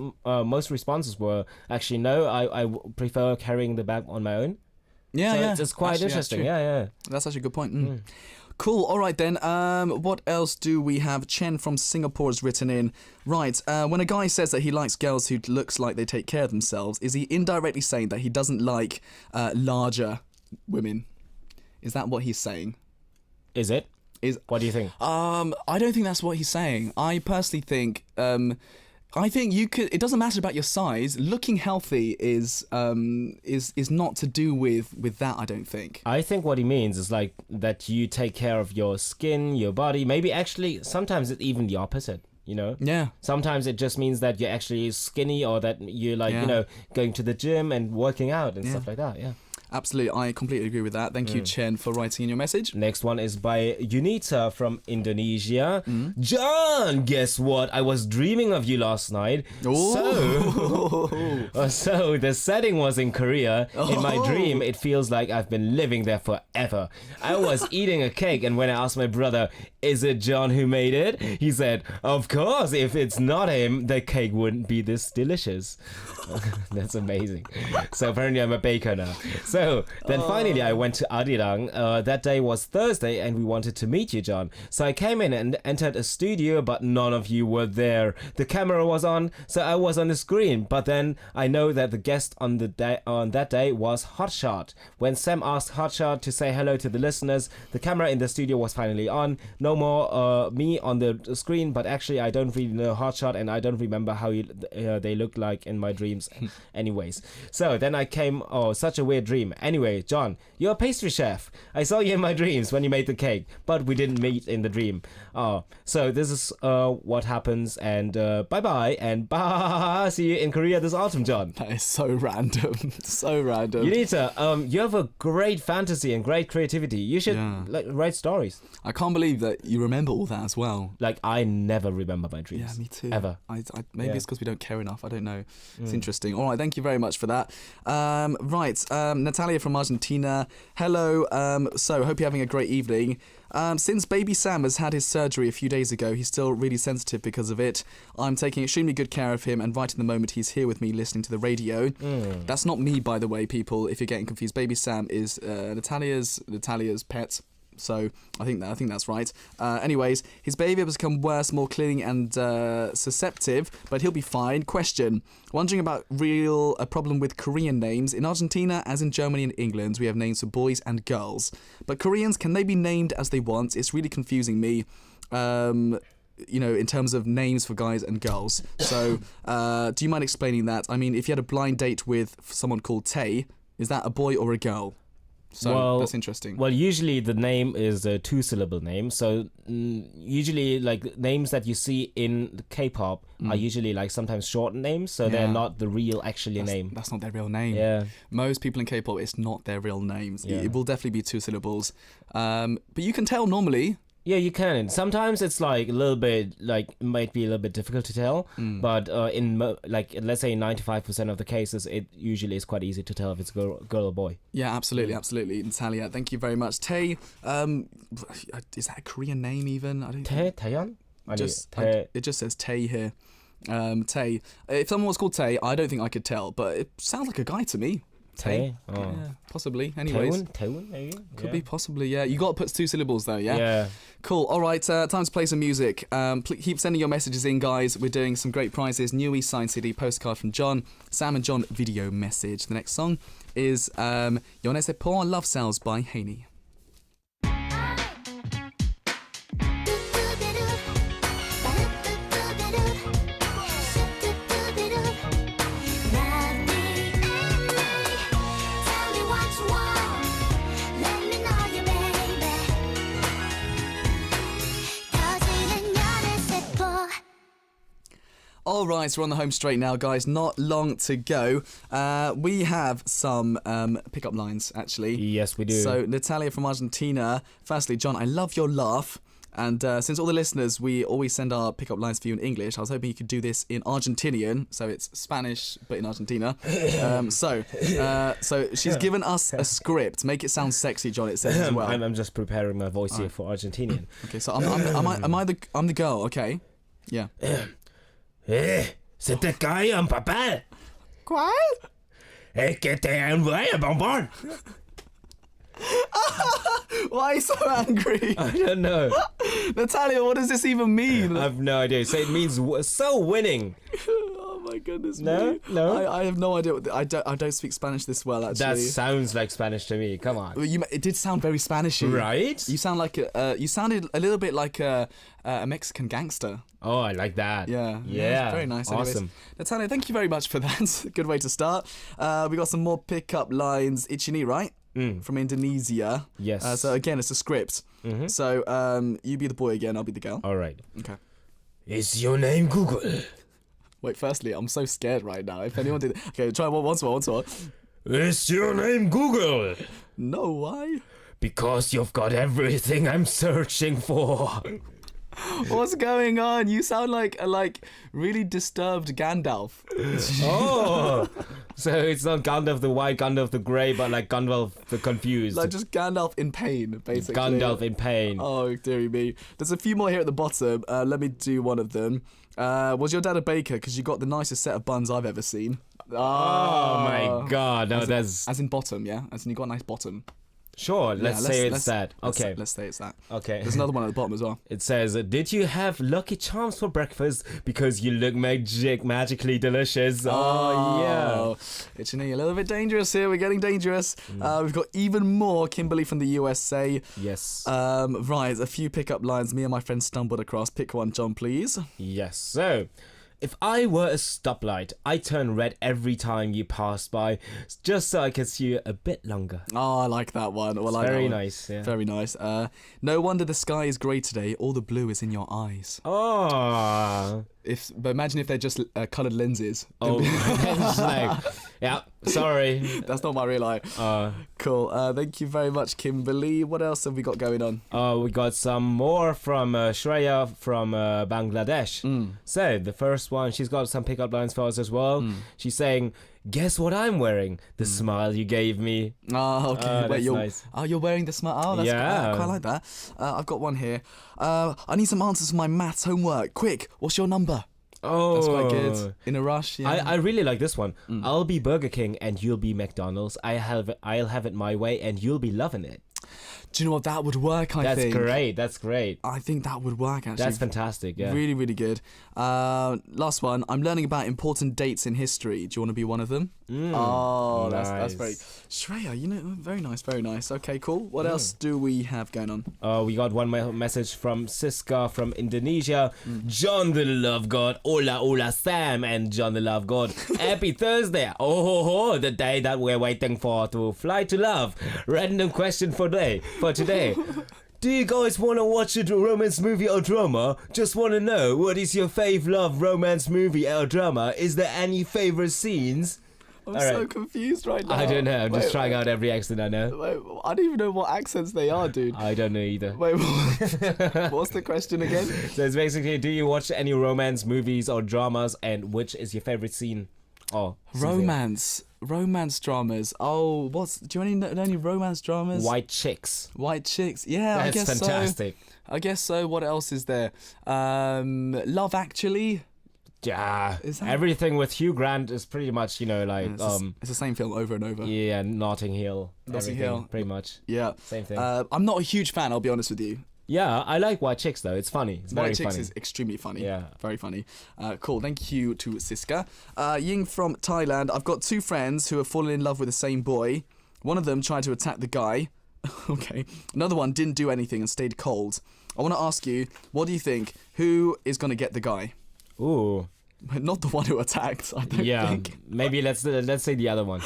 responses were, actually, no, I prefer carrying the bag on my own. Yeah, so it's quite actually, interesting. Yeah. That's actually a good point. Cool. All right, then. What else do we have? Chen from Singapore has written in. Right. When a guy says that he likes girls who looks like they take care of themselves, is he indirectly saying that he doesn't like larger women? Is that what he's saying? Is it? What do you think? I don't think that's what he's saying. I personally think I think you could. It doesn't matter about your size. Looking healthy is not to do with that. I don't think. I think what he means is that you take care of your skin, your body. Maybe actually sometimes it's even the opposite. You know. Yeah. Sometimes it just means that you're actually skinny, or that you're going to the gym and working out and stuff like that. Yeah. Absolutely, I completely agree with that. Thank you, Chen, for writing in your message. Next one is by Unita from Indonesia. John, guess what? I was dreaming of you last night. So the setting was in Korea. In my dream, it feels like I've been living there forever. I was eating a cake, and when I asked my brother, is it John who made it? He said, of course, if it's not him, the cake wouldn't be this delicious. That's amazing. So apparently I'm a baker now. So then finally I went to Arirang. That day was Thursday and we wanted to meet you, John. So I came in and entered a studio, but none of you were there. The camera was on, so I was on the screen. But then I know that the guest on that day was Hotshot. When Sam asked Hotshot to say hello to the listeners, the camera in the studio was finally on. No more me on the screen, but actually I don't really know Hotshot and I don't remember how they look like in my dreams. Anyways, so then I came, such a weird dream. Anyway, John, you're a pastry chef. I saw you in my dreams when you made the cake, but we didn't meet in the dream. So this is what happens, and bye-bye, and bye. See you in Korea this autumn, John. That is so random. So random. Unita, you have a great fantasy and great creativity. You should write stories. I can't believe that you remember all that as well. I never remember my dreams. Yeah, me too. Ever. Maybe it's because we don't care enough. I don't know. It's interesting. All right, thank you very much for that. Right, Natalia from Argentina. Hello. So, hope you're having a great evening. Since baby Sam has had his surgery a few days ago, he's still really sensitive because of it. I'm taking extremely good care of him, and right in the moment he's here with me listening to the radio. That's not me, by the way, people, if you're getting confused. Baby Sam is Natalia's pet. So I think that's right. Anyways, his behaviour has become worse, more clinging and susceptible, but he'll be fine. Question: wondering about a problem with Korean names in Argentina, as in Germany and England. We have names for boys and girls, but Koreans, can they be named as they want? It's really confusing me. In terms of names for guys and girls. So, do you mind explaining that? I mean, if you had a blind date with someone called Tay, is that a boy or a girl? So that's interesting. Well, usually the name is a 2-syllable name. So usually, like, names that you see in K-pop are usually like sometimes shortened names. So they're not the real name. That's not their real name. Yeah. Most people in K-pop, it's not their real names. Yeah. It will definitely be 2 syllables. But you can tell normally. Yeah, you can. Sometimes it's like a little bit, like, it might be a little bit difficult to tell, but let's say 95% of the cases, it usually is quite easy to tell if it's girl or boy. Yeah, absolutely, Natalia. Thank you very much. Tay, is that a Korean name even? I don't think. Taeyeon? It just says Tay here. Tay. If someone was called Tay, I don't think I could tell, but it sounds like a guy to me. Tay. Oh. Yeah, possibly. Anyways. Taewon, maybe? Could be possibly, yeah. You got to put 2 syllables though, yeah? Yeah. Cool. All right, time to play some music. Keep sending your messages in, guys. We're doing some great prizes. New East Signed CD, postcard from John. Sam and John, video message. The next song is Yo ne sais pas Love Cells by Haney. All right, we're on the home straight now, guys. Not long to go. We have some pickup lines, actually. Yes, we do. So, Natalia from Argentina. Firstly, John, I love your laugh. And since all the listeners, we always send our pickup lines for you in English, I was hoping you could do this in Argentinian. So it's Spanish, but in Argentina. So she's given us a script. Make it sound sexy, John, it says as well. I'm just preparing my voice here for Argentinian. Okay, so I'm the girl, okay? Yeah. Se te cae un papel. ¿Cuál? Es que te envuelve bombón. Why are you so angry? I don't know. Natalia, what does this even mean? I have no idea. So it means so winning. Oh my goodness. No? I have no idea. I don't speak Spanish this well, actually. That sounds like Spanish to me. Come on. Well, it did sound very Spanishy. Right? You sounded a little bit like a Mexican gangster. Oh, I like that. Yeah. Very nice. Awesome. Anyways, Natalia, thank you very much for that. Good way to start. We got some more pickup lines. Ichini, right? From Indonesia. Yes. So again, it's a script. So you be the boy again, I'll be the girl. All right. Okay. Is your name Google? Wait, firstly, I'm so scared right now. If anyone did... Okay, try once more. Is your name Google? No, why? Because you've got everything I'm searching for. What's going on? You sound like a really disturbed Gandalf. Oh, so it's not Gandalf the White, Gandalf the Grey, but like Gandalf the Confused. Like just Gandalf in pain, basically. Gandalf in pain. Oh, dearie me. There's a few more here at the bottom. Let me do one of them. Was your dad a baker? Because you got the nicest set of buns I've ever seen. Oh my God! No, as in bottom, yeah. As in you got a nice bottom. Sure, let's say it's that. Okay. Let's say it's that. Okay. There's another one at the bottom as well. It says, did you have Lucky Charms for breakfast because you look magically delicious? Oh, yeah. It's a little bit dangerous here. We're getting dangerous. We've got even more Kimberly from the USA. Yes. Right, a few pickup lines me and my friend stumbled across. Pick one, John, please. Yes. So, if I were a stoplight, I'd turn red every time you pass by, just so I could see you a bit longer. Oh, I like that one. Very nice, yeah. Very nice. No wonder the sky is grey today. All the blue is in your eyes. Oh. But imagine if they're just coloured lenses. Oh, it's like, Yeah, sorry. That's not my real eye. Cool. Thank you very much, Kimberly. What else have we got going on? We got some more from Shreya from Bangladesh. So the first one, she's got some pickup lines for us as well. She's saying, "Guess what I'm wearing? The smile you gave me." Oh, okay. Wait, that's you're nice. you're wearing the smart. Oh, that's Yeah. I quite like that. I've got one here. I need some answers for my maths homework. Quick, what's your number? Oh, That's quite good. In a rush. Yeah. I really like this one. I'll be Burger King and you'll be McDonald's. I'll have it my way and you'll be loving it. Do you know what, that would work? I That's think. great. That's great. I think that would work actually. That's fantastic. Yeah. Really, really good. Last one. I'm learning about important dates in history. Do you want to be one of them? Oh, that's very. Shreya, you know, very nice, very nice. Okay, cool. What else do we have going on? We got one message from Siska from Indonesia. John the Love God, hola hola Sam and John the Love God. Happy Thursday. Oh ho ho, the day that we're waiting for to fly to love. Random question for today. Do you guys want to watch a romance movie or drama? Just want to know, what is your fave love romance movie or drama? Is there any favorite scenes? I'm All so right. confused right now. I don't know. I'm just Wait, trying out every accent I know. Wait, I don't even know what accents they are, dude. I don't know either. Wait, what's the question again? So it's basically, do you watch any romance movies or dramas, and which is your favorite scene? Oh, Romance dramas. Oh, do you know any romance dramas? White Chicks. White Chicks. Yeah, That's I guess fantastic. so. I guess so. What else is there? Love Actually. Yeah, Is that- everything with Hugh Grant is pretty much, like It's the same film over and over. yeah, Notting Hill. Notting everything, Hill. pretty much. Yeah. Same thing. I'm not a huge fan, I'll be honest with you. Yeah, I like White Chicks though. It's funny. It's very White Chicks funny. is extremely funny. Yeah. Very funny. Cool. Thank you to Siska. Ying from Thailand. I've got two friends who have fallen in love with the same boy. One of them tried to attack the guy. Okay. Another one didn't do anything and stayed cold. I want to ask you, what do you think? Who is going to get the guy? Ooh, Not the one who attacked, I don't yeah. think. Maybe let's say the other one.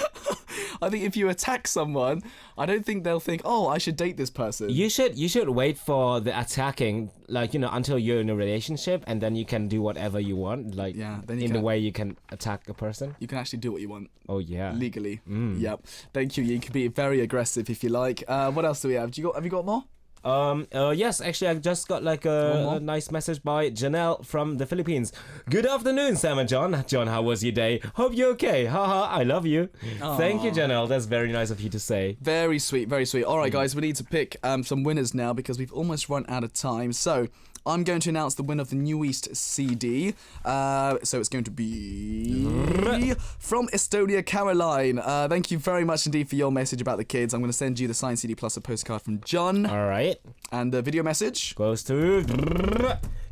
I think if you attack someone, I don't think they'll think, oh, I should date this person. You should wait for the attacking, until you're in a relationship, and then you can do whatever you want, Yeah, then you in can- the way you can attack a person. You can actually do what you want. Oh yeah. Legally. Yep. Thank you. You can be very aggressive if you like. What else do we have? Have you got more? Yes, actually, I just got One more? a nice message by Janelle from the Philippines. Good afternoon, Sam and John. John, how was your day? Hope you're okay. Haha, I love you. Thank you, Janelle. That's very nice of you to say. Very sweet, very sweet. All right, guys, we need to pick some winners now because we've almost run out of time. So I'm going to announce the winner of the New East CD. So it's going to be from Estonia, Caroline. Thank you very much indeed for your message about the kids. I'm going to send you the signed CD plus a postcard from John. All right. And the video message. Goes to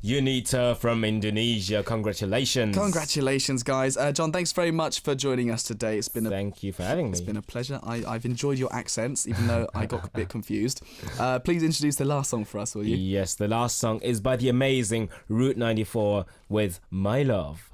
Unita from Indonesia. Congratulations. Congratulations, guys. John, thanks very much for joining us today. It's been a Thank you for having me. It's been a pleasure. I've enjoyed your accents, even though I got a bit confused. Please introduce the last song for us, will you? Yes, the last song is by the amazing Route 94 with My Love.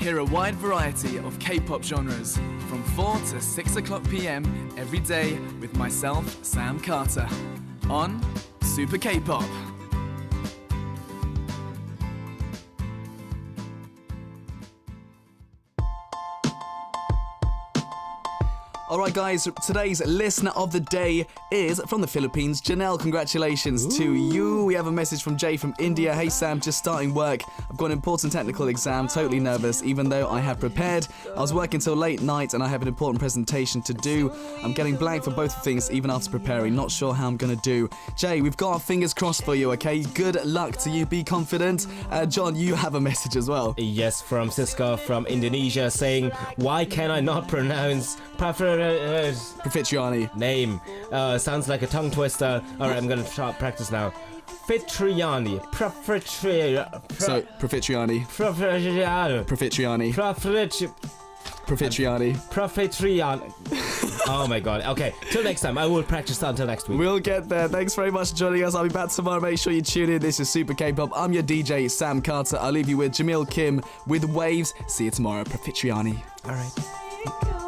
Hear a wide variety of K-pop genres from 4 to 6 o'clock p.m. every day with myself, Sam Carter, on Super K-pop. Alright guys, today's listener of the day is from the Philippines. Janelle, congratulations to you. We have a message from Jay from India. Hey Sam, just starting work. I've got an important technical exam, totally nervous, even though I have prepared. I was working till late night and I have an important presentation to do. I'm getting blank for both things even after preparing, not sure how I'm gonna do. Jay, we've got our fingers crossed for you, okay? Good luck to you, be confident. John, you have a message as well. Yes, from Siska from Indonesia saying, why can I not pronounce Prafitriani. name? Sounds like a tongue twister. Alright, I'm gonna practice now. Fitriani. So, Prafitriani. Prafitriani. Prafitriani. Oh my god. Okay, till next time. I will practice until next week. We'll get there. Thanks very much for joining us. I'll be back tomorrow. Make sure you tune in. This is Super K-pop. I'm your DJ, Sam Carter. I'll leave you with Jamil Kim with Waves. See you tomorrow. Prafitriani. Alright.